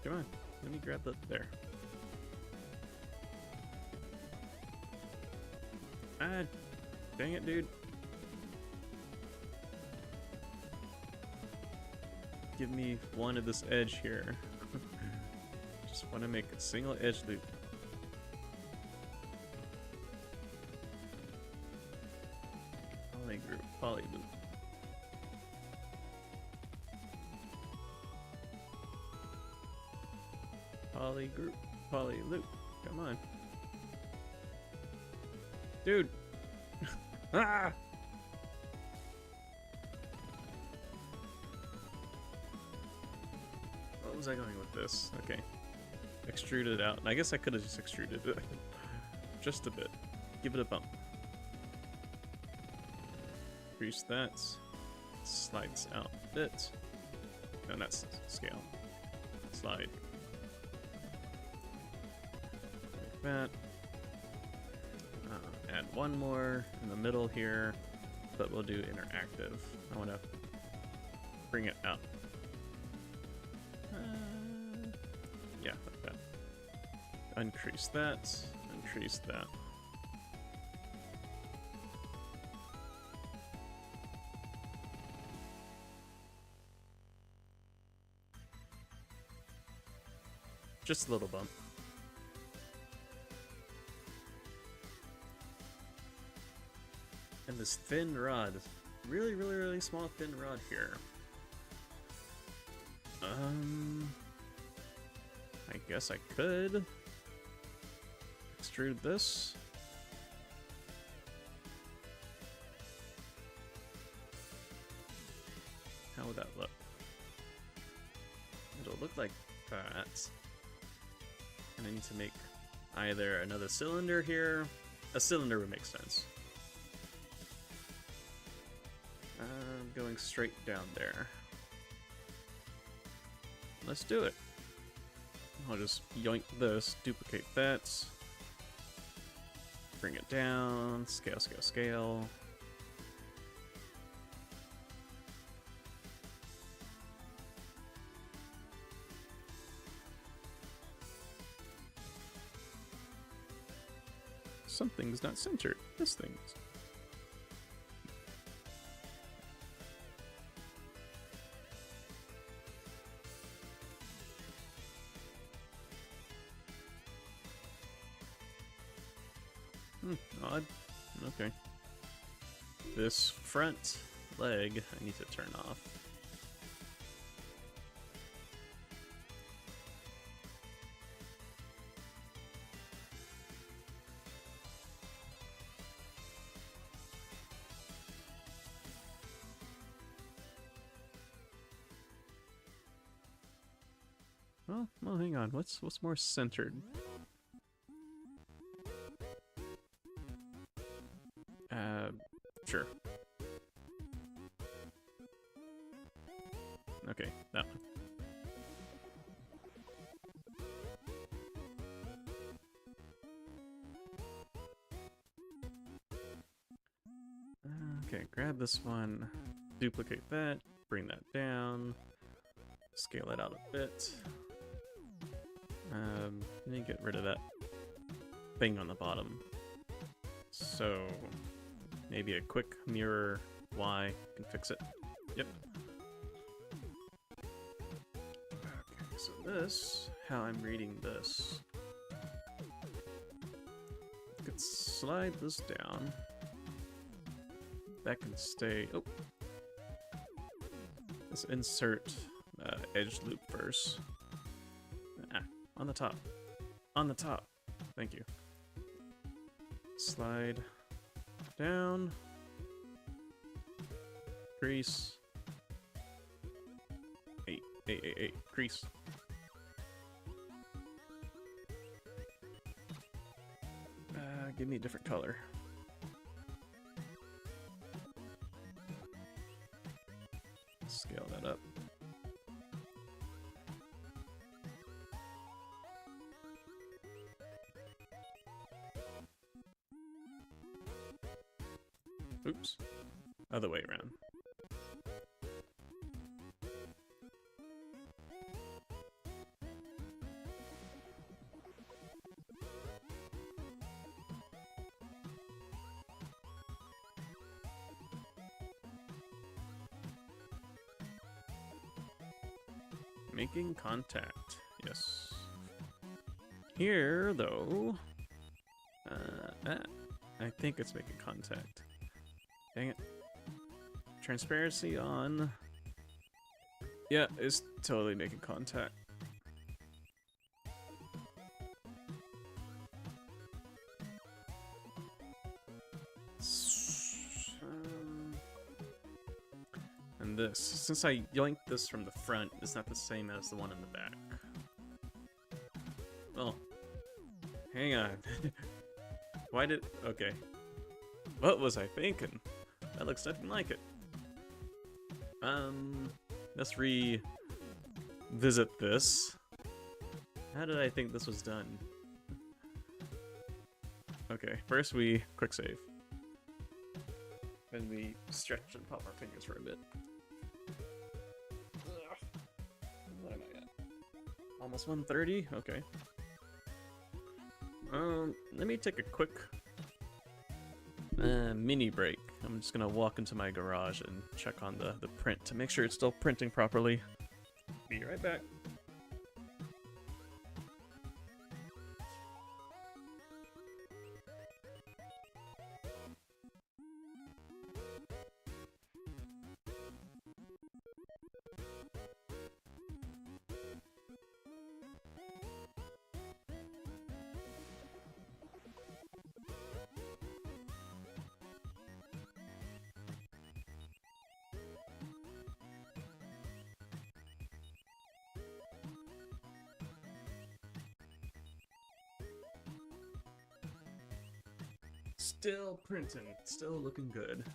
Come on, let me grab that there. Ah, dang it, dude. Give me one of this edge here. Just want to make a single edge loop. Poly group, poly loop. Poly group, poly loop. Come on. Dude. Ah! What was I going with this? Okay. Extrude it out. I guess I could have just extruded it. Just a bit. Give it a bump. Increase that. Slides out a bit. No, that's scale. Slide. Like that. Add one more in the middle here, but we'll do interactive. I want to bring it out. Yeah, like that. Increase that. Increase that. Just a little bump. And this thin rod, really, really, really small thin rod here. I guess I could extrude this. How would that look? It'll look like that. And I need to make either another cylinder here. A cylinder would make sense. Going straight down there. Let's do it. I'll just yoink this, duplicate that, bring it down, scale, scale, scale. Something's not centered. This thing's. Odd. Okay. This front leg I need to turn off. Well, hang on. What's more centered? Sure. Okay, that one. Okay, grab this one, duplicate that, bring that down, scale it out a bit. Let me get rid of that thing on the bottom. So maybe a quick mirror Y can fix it. Yep. Okay, so this, how I'm reading this. I could slide this down. That can stay. Oh. Let's insert edge loop first. Ah, on the top. On the top. Thank you. Slide down. Crease. Eight. Crease. Give me a different color. Scale that up. Oops. Other way around. Making contact. Yes. Here, though, I think it's making contact. Dang it. Transparency on. Yeah, it's totally making contact. And this, since I yoinked this from the front, it's not the same as the one in the back. Oh, hang on. Why did? Okay. What was I thinking? That looks nothing like it. Let's revisit this. How did I think this was done? Okay, first we quick save. Then we stretch and pop our fingers for a bit. What am I at? Almost 130? Okay. Let me take a quick mini break. I'm just gonna walk into my garage and check on the print to make sure it's still printing properly. Be right back. Still printing, still looking good.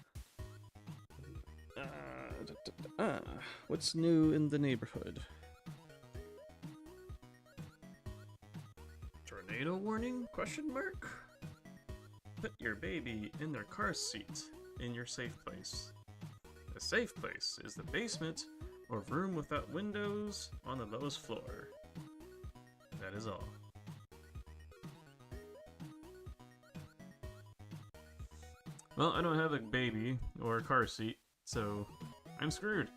What's new in the neighborhood? Tornado warning? Question mark? Put your baby in their car seat in your safe place. A safe place is the basement or room without windows on the lowest floor. That is all. Well, I don't have a baby or a car seat, so I'm screwed.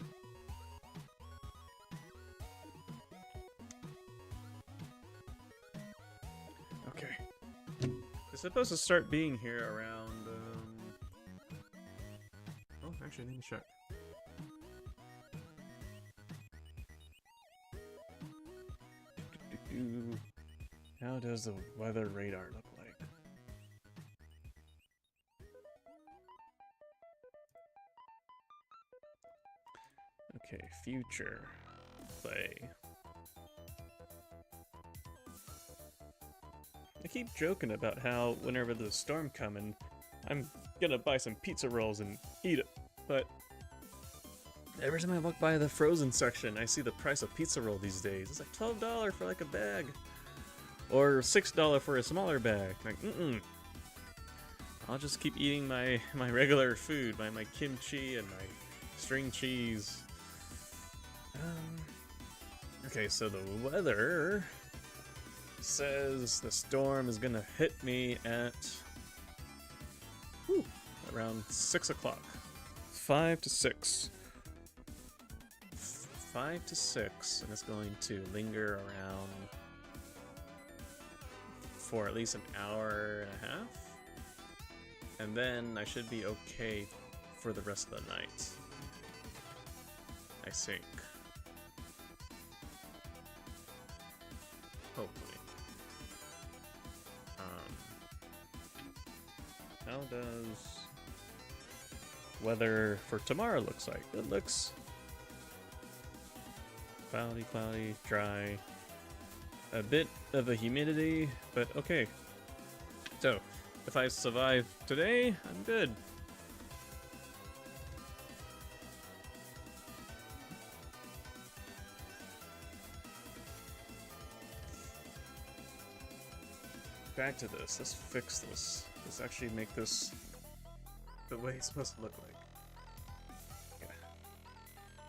Okay. It's supposed to start being here around, Oh, actually, I need to check. How does the weather radar look like? Okay, future play. I keep joking about how whenever there's a storm coming, I'm gonna buy some pizza rolls and eat it. But every time I walk by the frozen section, I see the price of pizza roll these days. It's like $12 for like a bag, or $6 for a smaller bag. Like, I'll just keep eating my regular food, my kimchi and my string cheese. Okay, so the weather says the storm is gonna hit me at around 6 o'clock. 5 to 6. 5 to 6, and it's going to linger around for at least an hour and a half. And then I should be okay for the rest of the night, I think. Hopefully. How does weather for tomorrow looks like? It looks cloudy, dry. A bit of a humidity, but okay. So, if I survive today, I'm good. Back to this. Let's fix this. Let's actually make this the way it's supposed to look like. Yeah.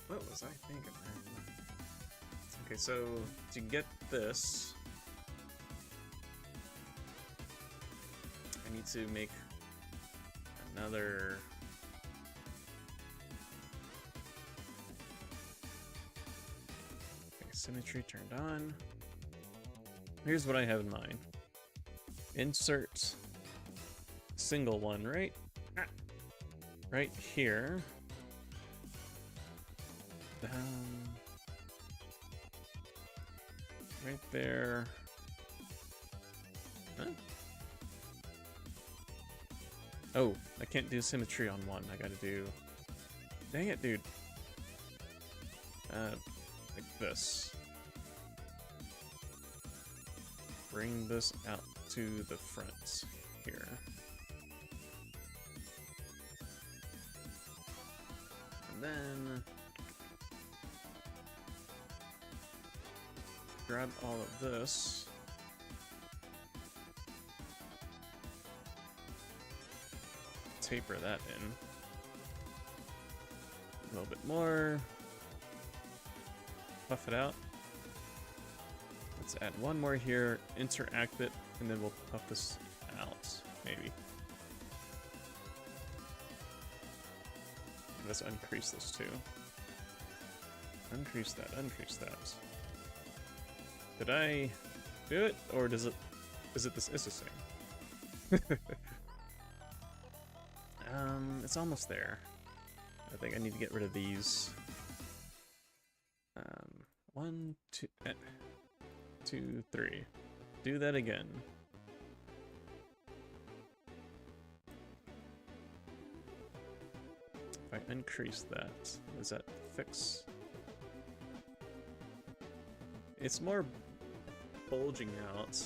What was I thinking, man? Okay, so to get this, I need to make another symmetry turned on. Here's what I have in mind. Insert single one right here. Right there. Huh? Oh, I can't do symmetry on one. I gotta do... Dang it, dude. Like this. Bring this out to the front here. And then grab all of this. Taper that in. A little bit more. Puff it out. Let's add one more here, interact it, and then we'll puff this out, maybe. Let's increase this too. Increase that, increase that. Did I do it, or is it this? It's the same. It's almost there. I think I need to get rid of these. 1, 2, 2, 3. Do that again. If I increase that, does that fix? It's more bulging out.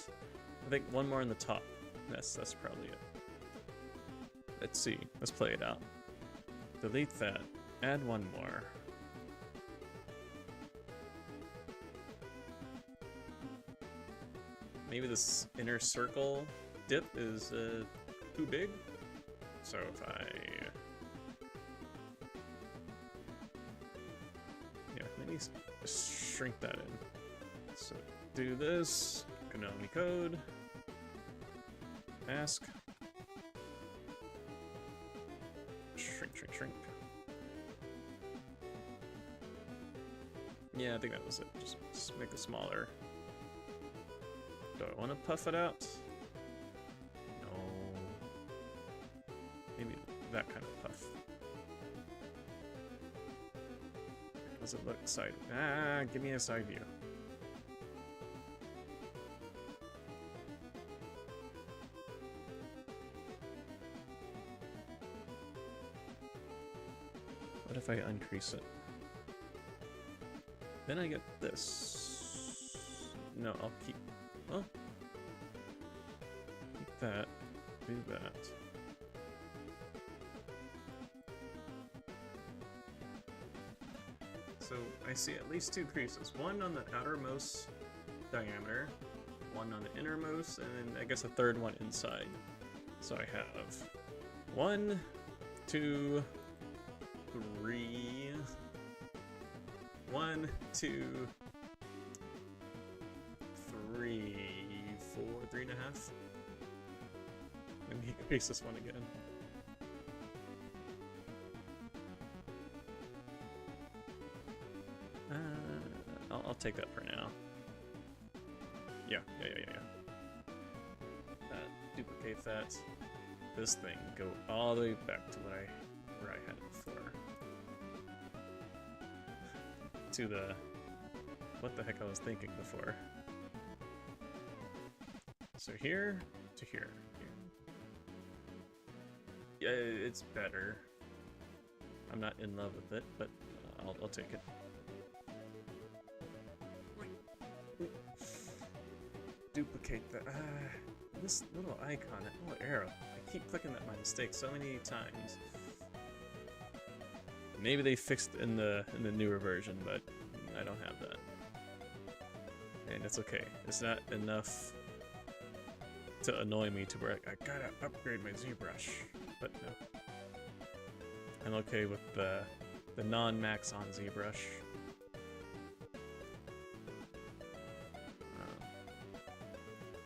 I think one more on the top. That's probably it. Let's see. Let's play it out. Delete that. Add one more. Maybe this inner circle dip is too big. So if I... yeah, maybe shrink that in. So do this. Konami code. Mask. Shrink. Yeah, I think that was it. Just make it smaller. Do I want to puff it out? No. Maybe that kind of puff. Does it look side? Ah, give me a side view. What if I increase it? Then I get this. No, I'll keep... oh. Keep that. Do that. So I see at least two creases. One on the outermost diameter, one on the innermost, and then I guess a third one inside. So I have 1, 2, 3. 1, 2, 3. 3.5. And he creates this one again. I'll take that for now. Yeah. Duplicate that. This thing, go all the way back to where I had it before. To the what the heck I was thinking before. So here to here. Yeah, it's better. I'm not in love with it, but I'll take it. Duplicate the this little icon, that little arrow. I keep clicking that by mistake so many times. Maybe they fixed in the newer version, but I don't have that. And it's okay. It's not enough to annoy me to where I gotta upgrade my Zbrush. But no. I'm okay with the non-max on Zbrush.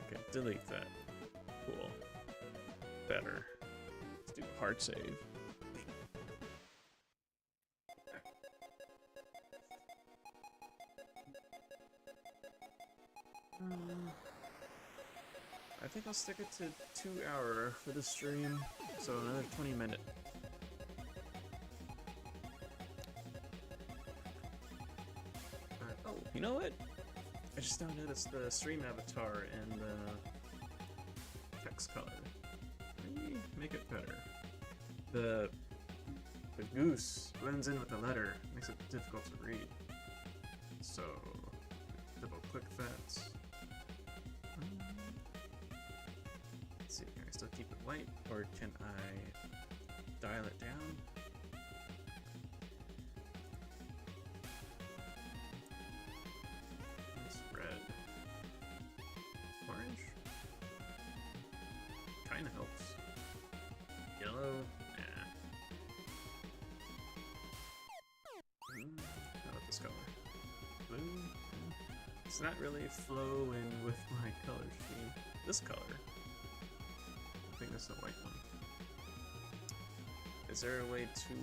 Okay, delete that. Cool. Better. Let's do a hard save. I think I'll stick it to 2 hour for the stream, so another 20-minute. Oh, you know what? I just now noticed the stream avatar and the text color. Maybe make it better. The goose blends in with the letter, makes it difficult to read. So double click that. Let's see, can I still keep it white, or can I dial it down? It's red. Orange? Kinda helps. Yellow? Nah. How about this color? Blue? It's not really flowing with my color scheme. This color. I think that's the white one. Is there a way to...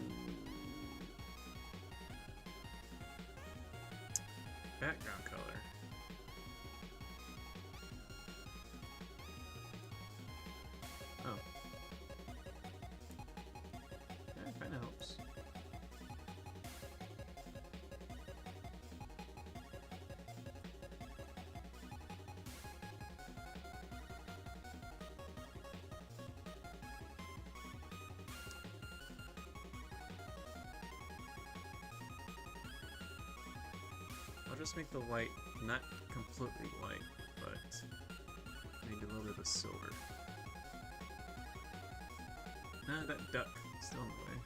background color? Oh. Yeah, it kinda helps. I'll just make the white not completely white, but maybe a little bit of silver. Nah, that duck is still in the way.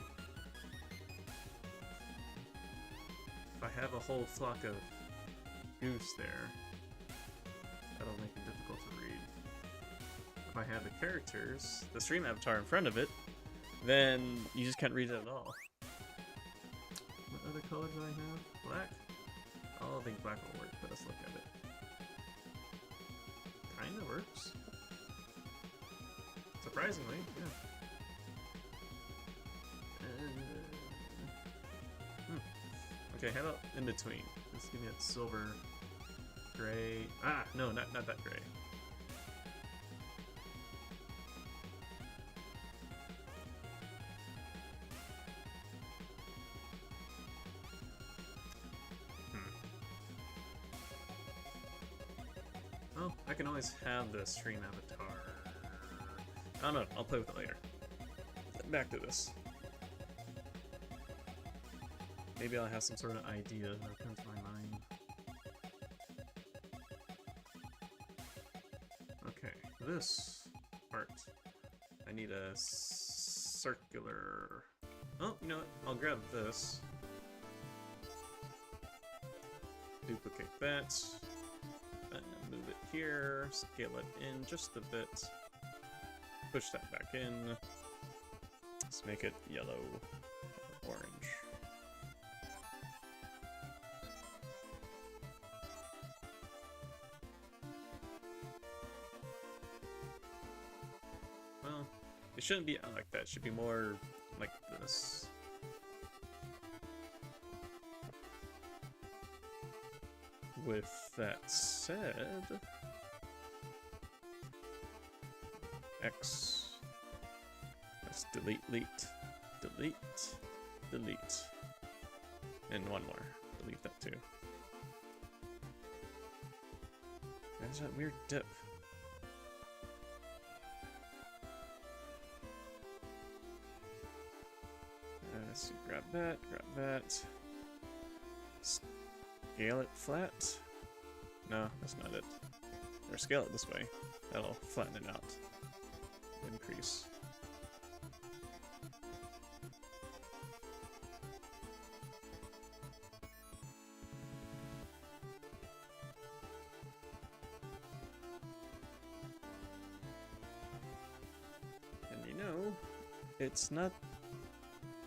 If I have a whole flock of goose there, that'll make it difficult to read. If I have the characters, the stream avatar in front of it, then you just can't read it at all. What other color do I have? Black? I don't think black will work, but let's look at it. Kinda works. Surprisingly, yeah. Okay, how about in between? Let's give me that silver, gray. Ah, no, not that gray. Oh, I can always have the stream avatar. I don't know, I'll play with it later. Back to this. Maybe I'll have some sort of idea that comes to my mind. Okay, this part. I need a circular... Oh, you know what? I'll grab this. Duplicate that. And move it here. Scale it in just a bit. Push that back in. Let's make it yellow or orange. It shouldn't be out like that. It should be more like this. With that said, X. Let's delete, delete, delete, and one more. Delete that too. There's that weird dip. Let's see, grab that. Scale it flat? No, that's not it. Or scale it this way. That'll flatten it out. Increase. And you know, it's not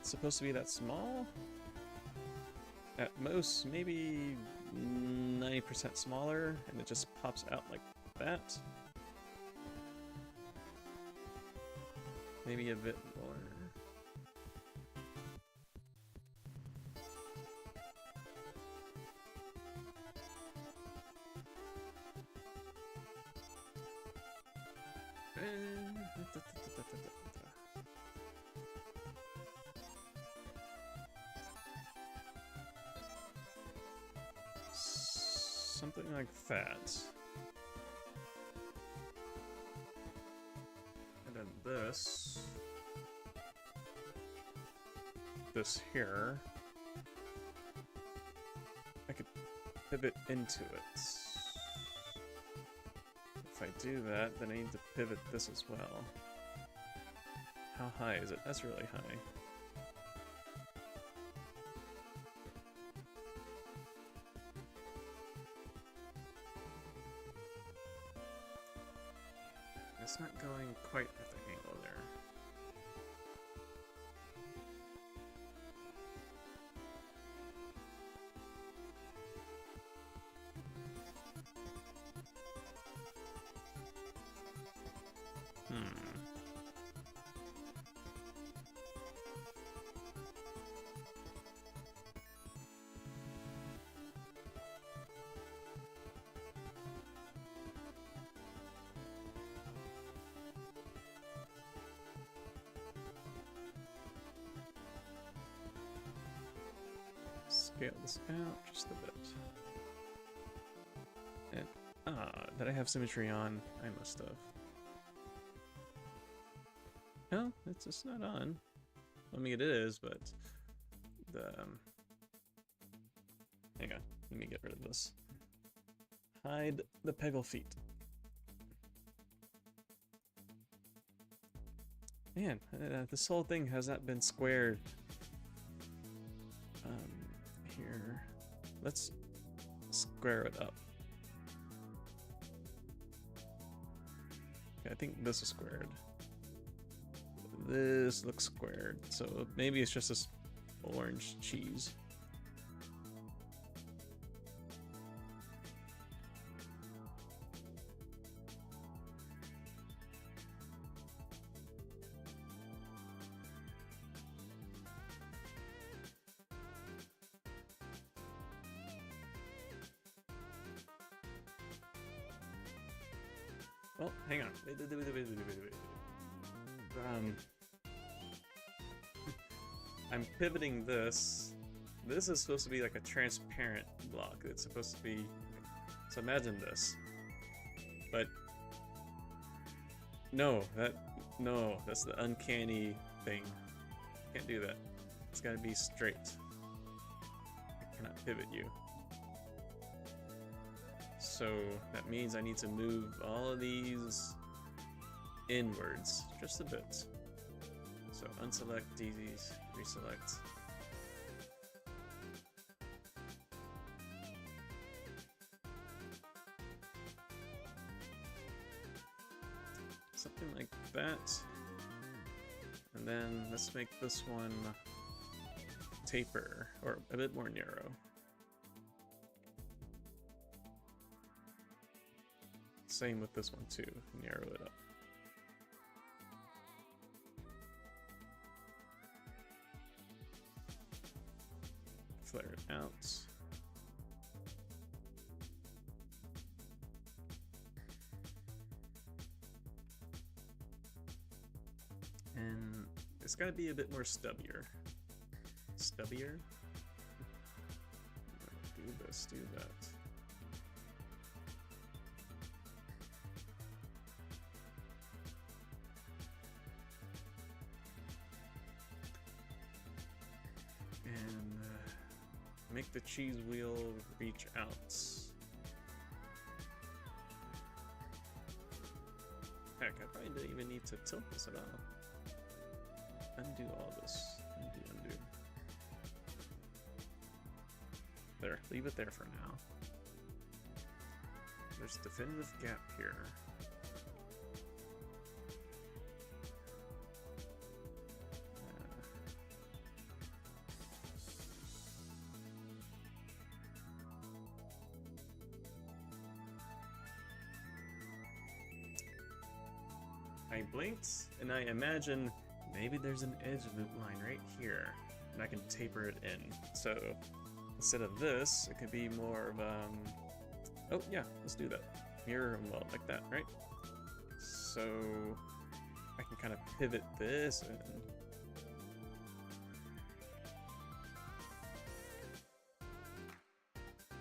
supposed to be that small. At most, maybe 90% smaller, and it just pops out like that. Maybe a bit more. Something like that. And then this here, I could pivot into it. If I do that, then I need to pivot this as well. How high is it? That's really high. It's not going quite at the angle there. Scale this out just a bit. And, did I have symmetry on? I must have. No, it's just not on. I mean, it is, but the... hang on, let me get rid of this. Hide the peggle feet. Man, this whole thing has not been squared. Here, let's square it up. Okay, I think this is squared. This looks squared, so maybe it's just this orange cheese. Well, hang on. Wait. I'm pivoting this. This is supposed to be like a transparent block. It's supposed to be... So imagine this. But... No, that's the uncanny thing. Can't do that. It's gotta be straight. I cannot pivot you. So that means I need to move all of these inwards just a bit. So unselect these, reselect. Something like that. And then let's make this one taper, or a bit more narrow. Same with this one too, narrow it up. flare it out. And it's got to be a bit more stubbier. Stubbier? Do this, do that. And make the cheese wheel reach out. Heck, I probably don't even need to tilt this at all. Undo all this. Undo. There, leave it there for now. There's a definitive gap here. I blinked, and I imagine maybe there's an edge loop line right here, and I can taper it in. So instead of this, it could be more of oh yeah, let's do that. Mirror and weld like that, right? So I can kind of pivot this and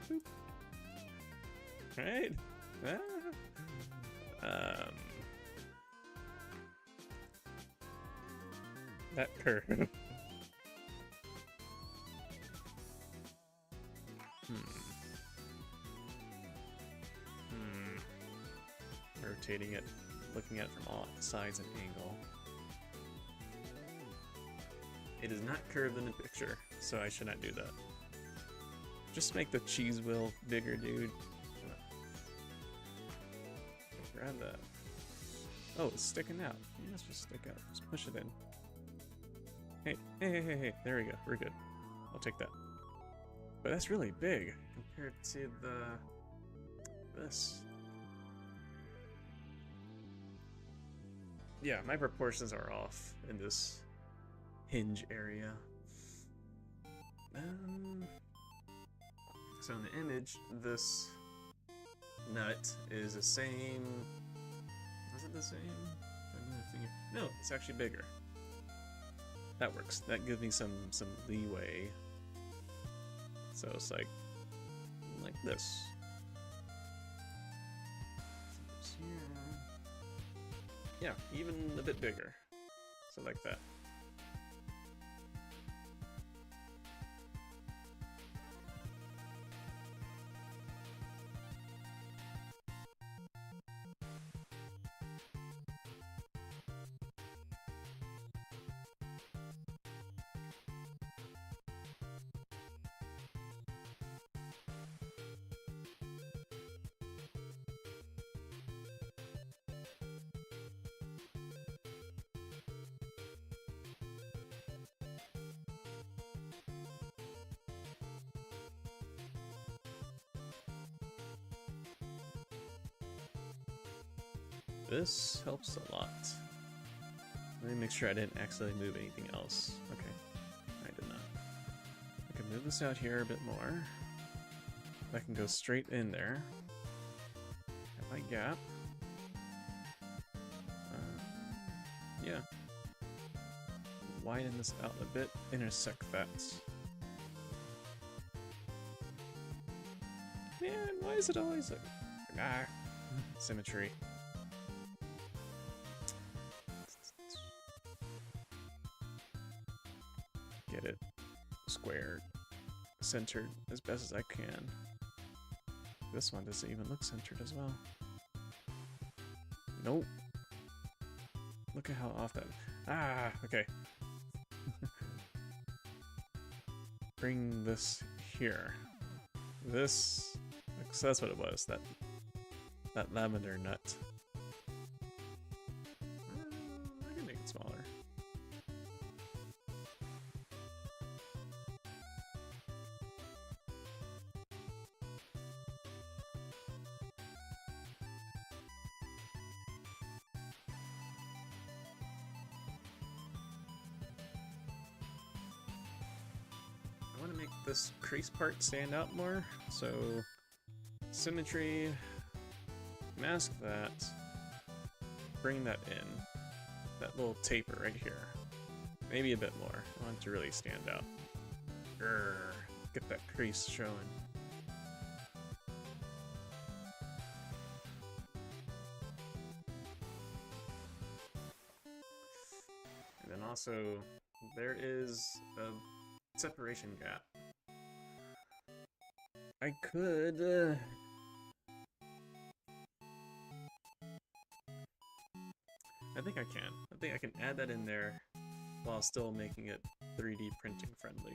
boop. Right? That curve. Rotating it, looking at it from all sides and angle. It is not curved in the picture, so I should not do that. Just make the cheese wheel bigger, dude. Grab that. Oh, it's sticking out. It must just stick out. Just push it in. Hey. There we go. We're good. I'll take that. But that's really big compared to this. Yeah, my proportions are off in this hinge area. So in the image, this nut is the same. Was it the same? No, it's actually bigger. That works. That gives me some leeway. So it's like this. Yeah, even a bit bigger. So like that. This helps a lot. Let me make sure I didn't accidentally move anything else. Okay, I did not. I can move this out here a bit more. I can go straight in there. Have my gap. Yeah. Widen this out a bit, intersect that. Man, why is it always like... symmetry. Get it squared, centered as best as I can. This one doesn't even look centered as well. Nope. Look at how off that... Ah, okay. Bring this here. This... So that's what it was, that lavender nut. I can make it smaller. make this crease part stand out more. So, symmetry, mask that, bring that in. That little taper right here. Maybe a bit more. I want it to really stand out. Grrr, get that crease showing. And then also, there is a separation gap. I could... I think I can. I think I can add that in there while still making it 3D printing friendly.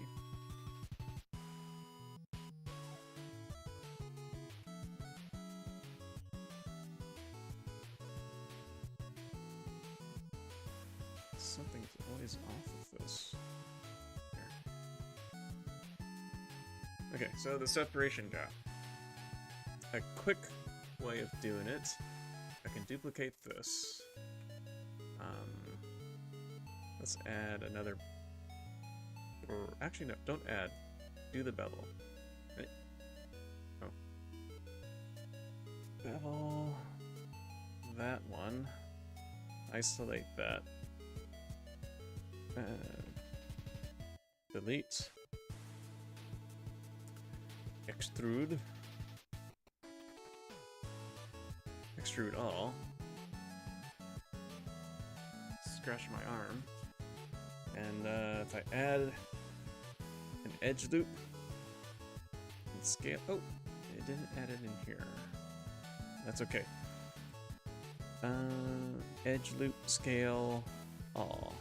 Something's always off with this. There. Okay, so the separation gap. A quick way of doing it, I can duplicate this. Let's add another, or actually no, don't add, do the bevel. Right. Oh. Bevel, that one, isolate that, delete, extrude, extrude all, scratch my arm. And if I add an edge loop and scale, oh, it didn't add it in here. That's okay. Edge loop, scale, all.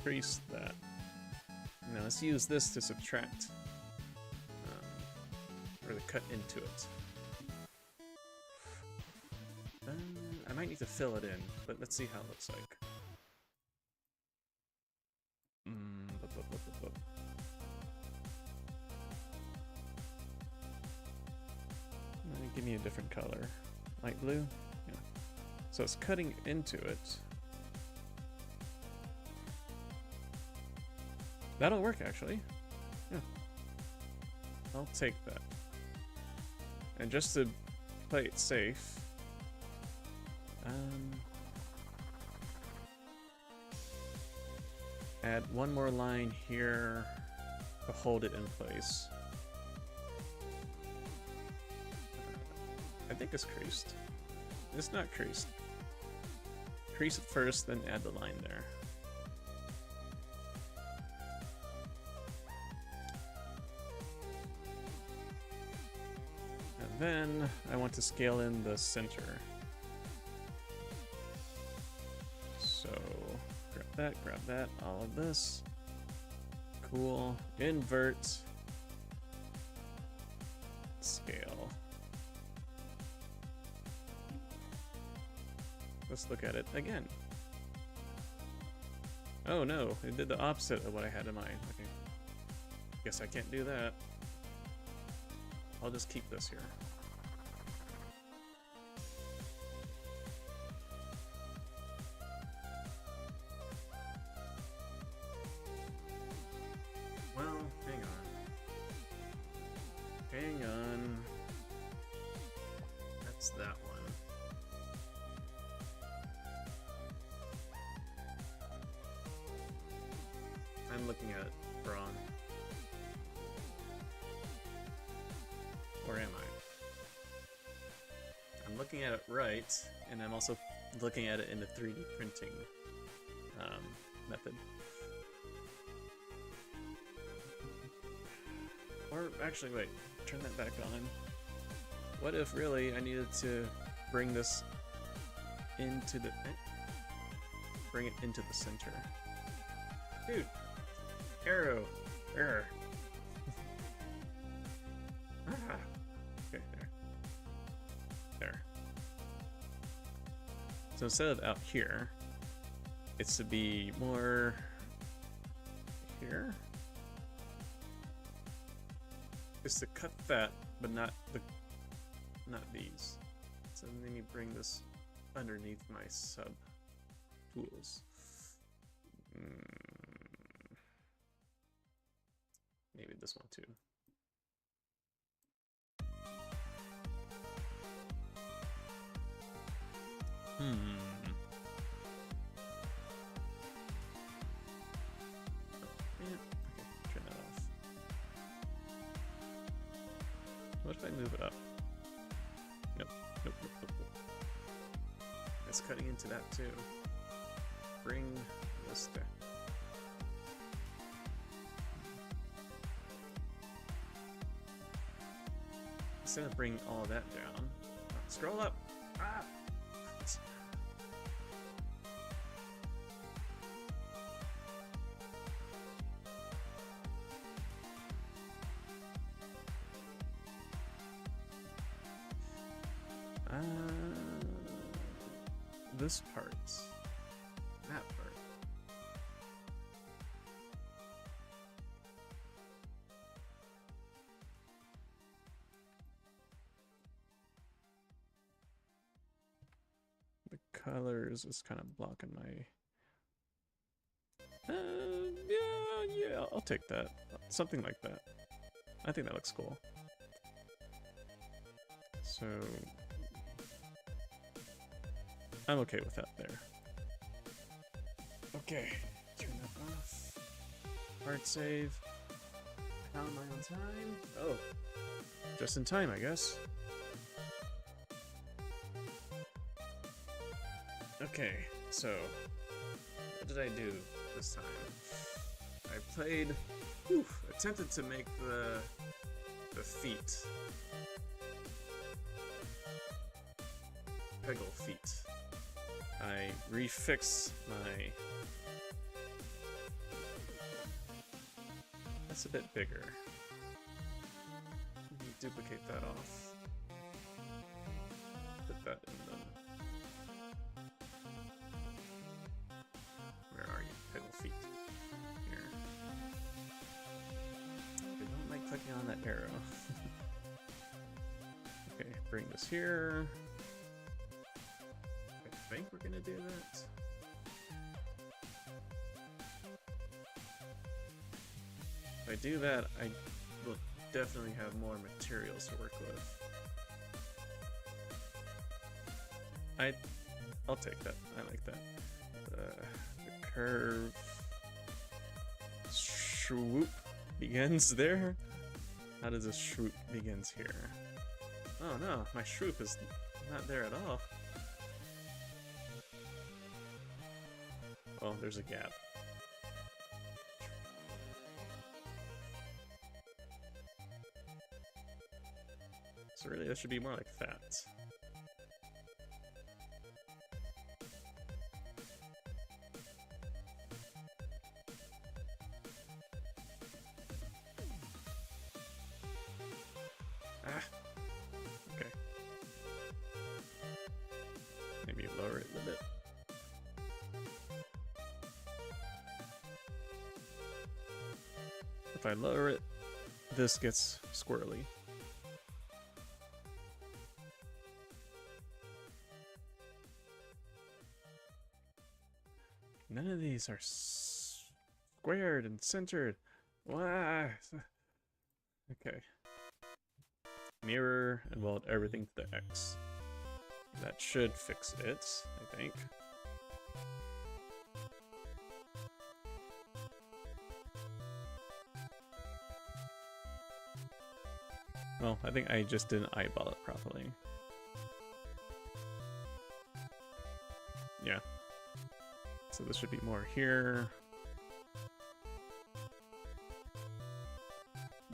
Crease that. Now let's use this to subtract, or to cut into it. I might need to fill it in, but let's see how it looks like. Give me a different color. Light blue? Yeah. So it's cutting into it. That'll work, actually. Yeah. I'll take that. And just to play it safe, add one more line here to hold it in place. I think it's creased. It's not creased. Crease it first, then add the line there. And then I want to scale in the center. So grab that, all of this. Cool. Invert. Scale. Let's look at it again. Oh no, it did the opposite of what I had in mind. Okay. Guess I can't do that. I'll just keep this here. Well, hang on. Hang on. That's that one. I'm looking at it wrong. Or am I? I'm looking at it right, and I'm also looking at it in the 3D printing method. Or actually, wait, turn that back on. What if really I needed to bring this into the... bring it into the center? Dude! Arrow! Error! Ah. Okay, there. There. So instead of out here, it's to be more... here? It's to cut that but not these. So let me bring this underneath my sub tools. Maybe this one too. Yeah, okay, turn that off. What if I move it up? Nope. It's cutting into that too. Bring this there. Instead of bringing all that down, scroll up. Ah! This part. That part. The colors is kind of blocking my... yeah, I'll take that. Something like that. I think that looks cool. So... I'm okay with that there. Okay, turn that off. Hard save. How am I on time? Oh, just in time, I guess. Okay, so what did I do this time? I played, attempted to make the feet. Peggle feet. I refix my... That's a bit bigger. Let me duplicate that off. Put that in them. Where are you? Peggle feet. Here. I don't like clicking on that arrow. Okay, bring this here. I think we're gonna do that. If I do that, I will definitely have more materials to work with. I'll take that. I like that. The curve swoop begins there. How does this swoop begins here? Oh no, my swoop is not there at all. Oh, there's a gap. So really, this should be more like that. Ah! Okay. Maybe lower it a little bit. If I lower it, this gets squirrely. None of these are squared and centered. Why? Okay. Mirror and weld everything to the X. That should fix it, I think. Well, I think I just didn't eyeball it properly. Yeah. So this should be more here.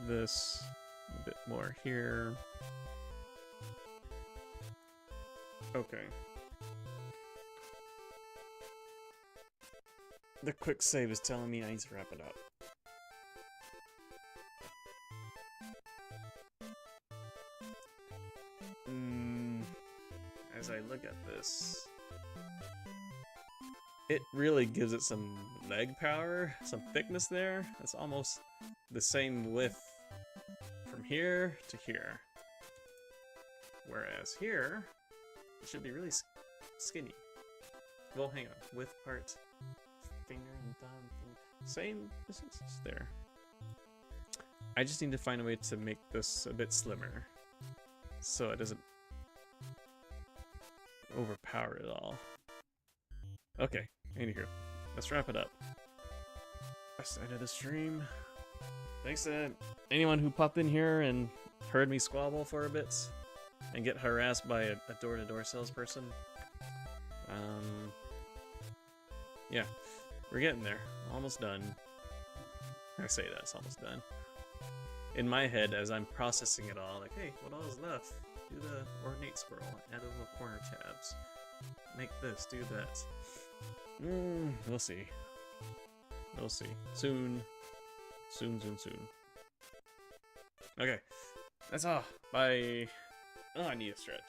This a bit more here. Okay. The quick save is telling me I need to wrap it up. As I look at this, it really gives it some leg power, some thickness there. That's almost the same width from here to here. Whereas here, it should be really skinny. Well, hang on. Width part, finger and thumb. Same distance there. I just need to find a way to make this a bit slimmer, so it doesn't overpower it all. Okay, anywho, let's wrap it up. Best end of the stream. Thanks to anyone who popped in here and heard me squabble for a bit and get harassed by a door-to-door salesperson. Yeah, we're getting there. Almost done. I say that, it's almost done. In my head, as I'm processing it all, like, hey, what all is left? Do the ornate scroll, add little corner tabs. Make this, do that. We'll see. We'll see. Soon. Soon. Okay. That's all. Bye. Oh, I need a stretch.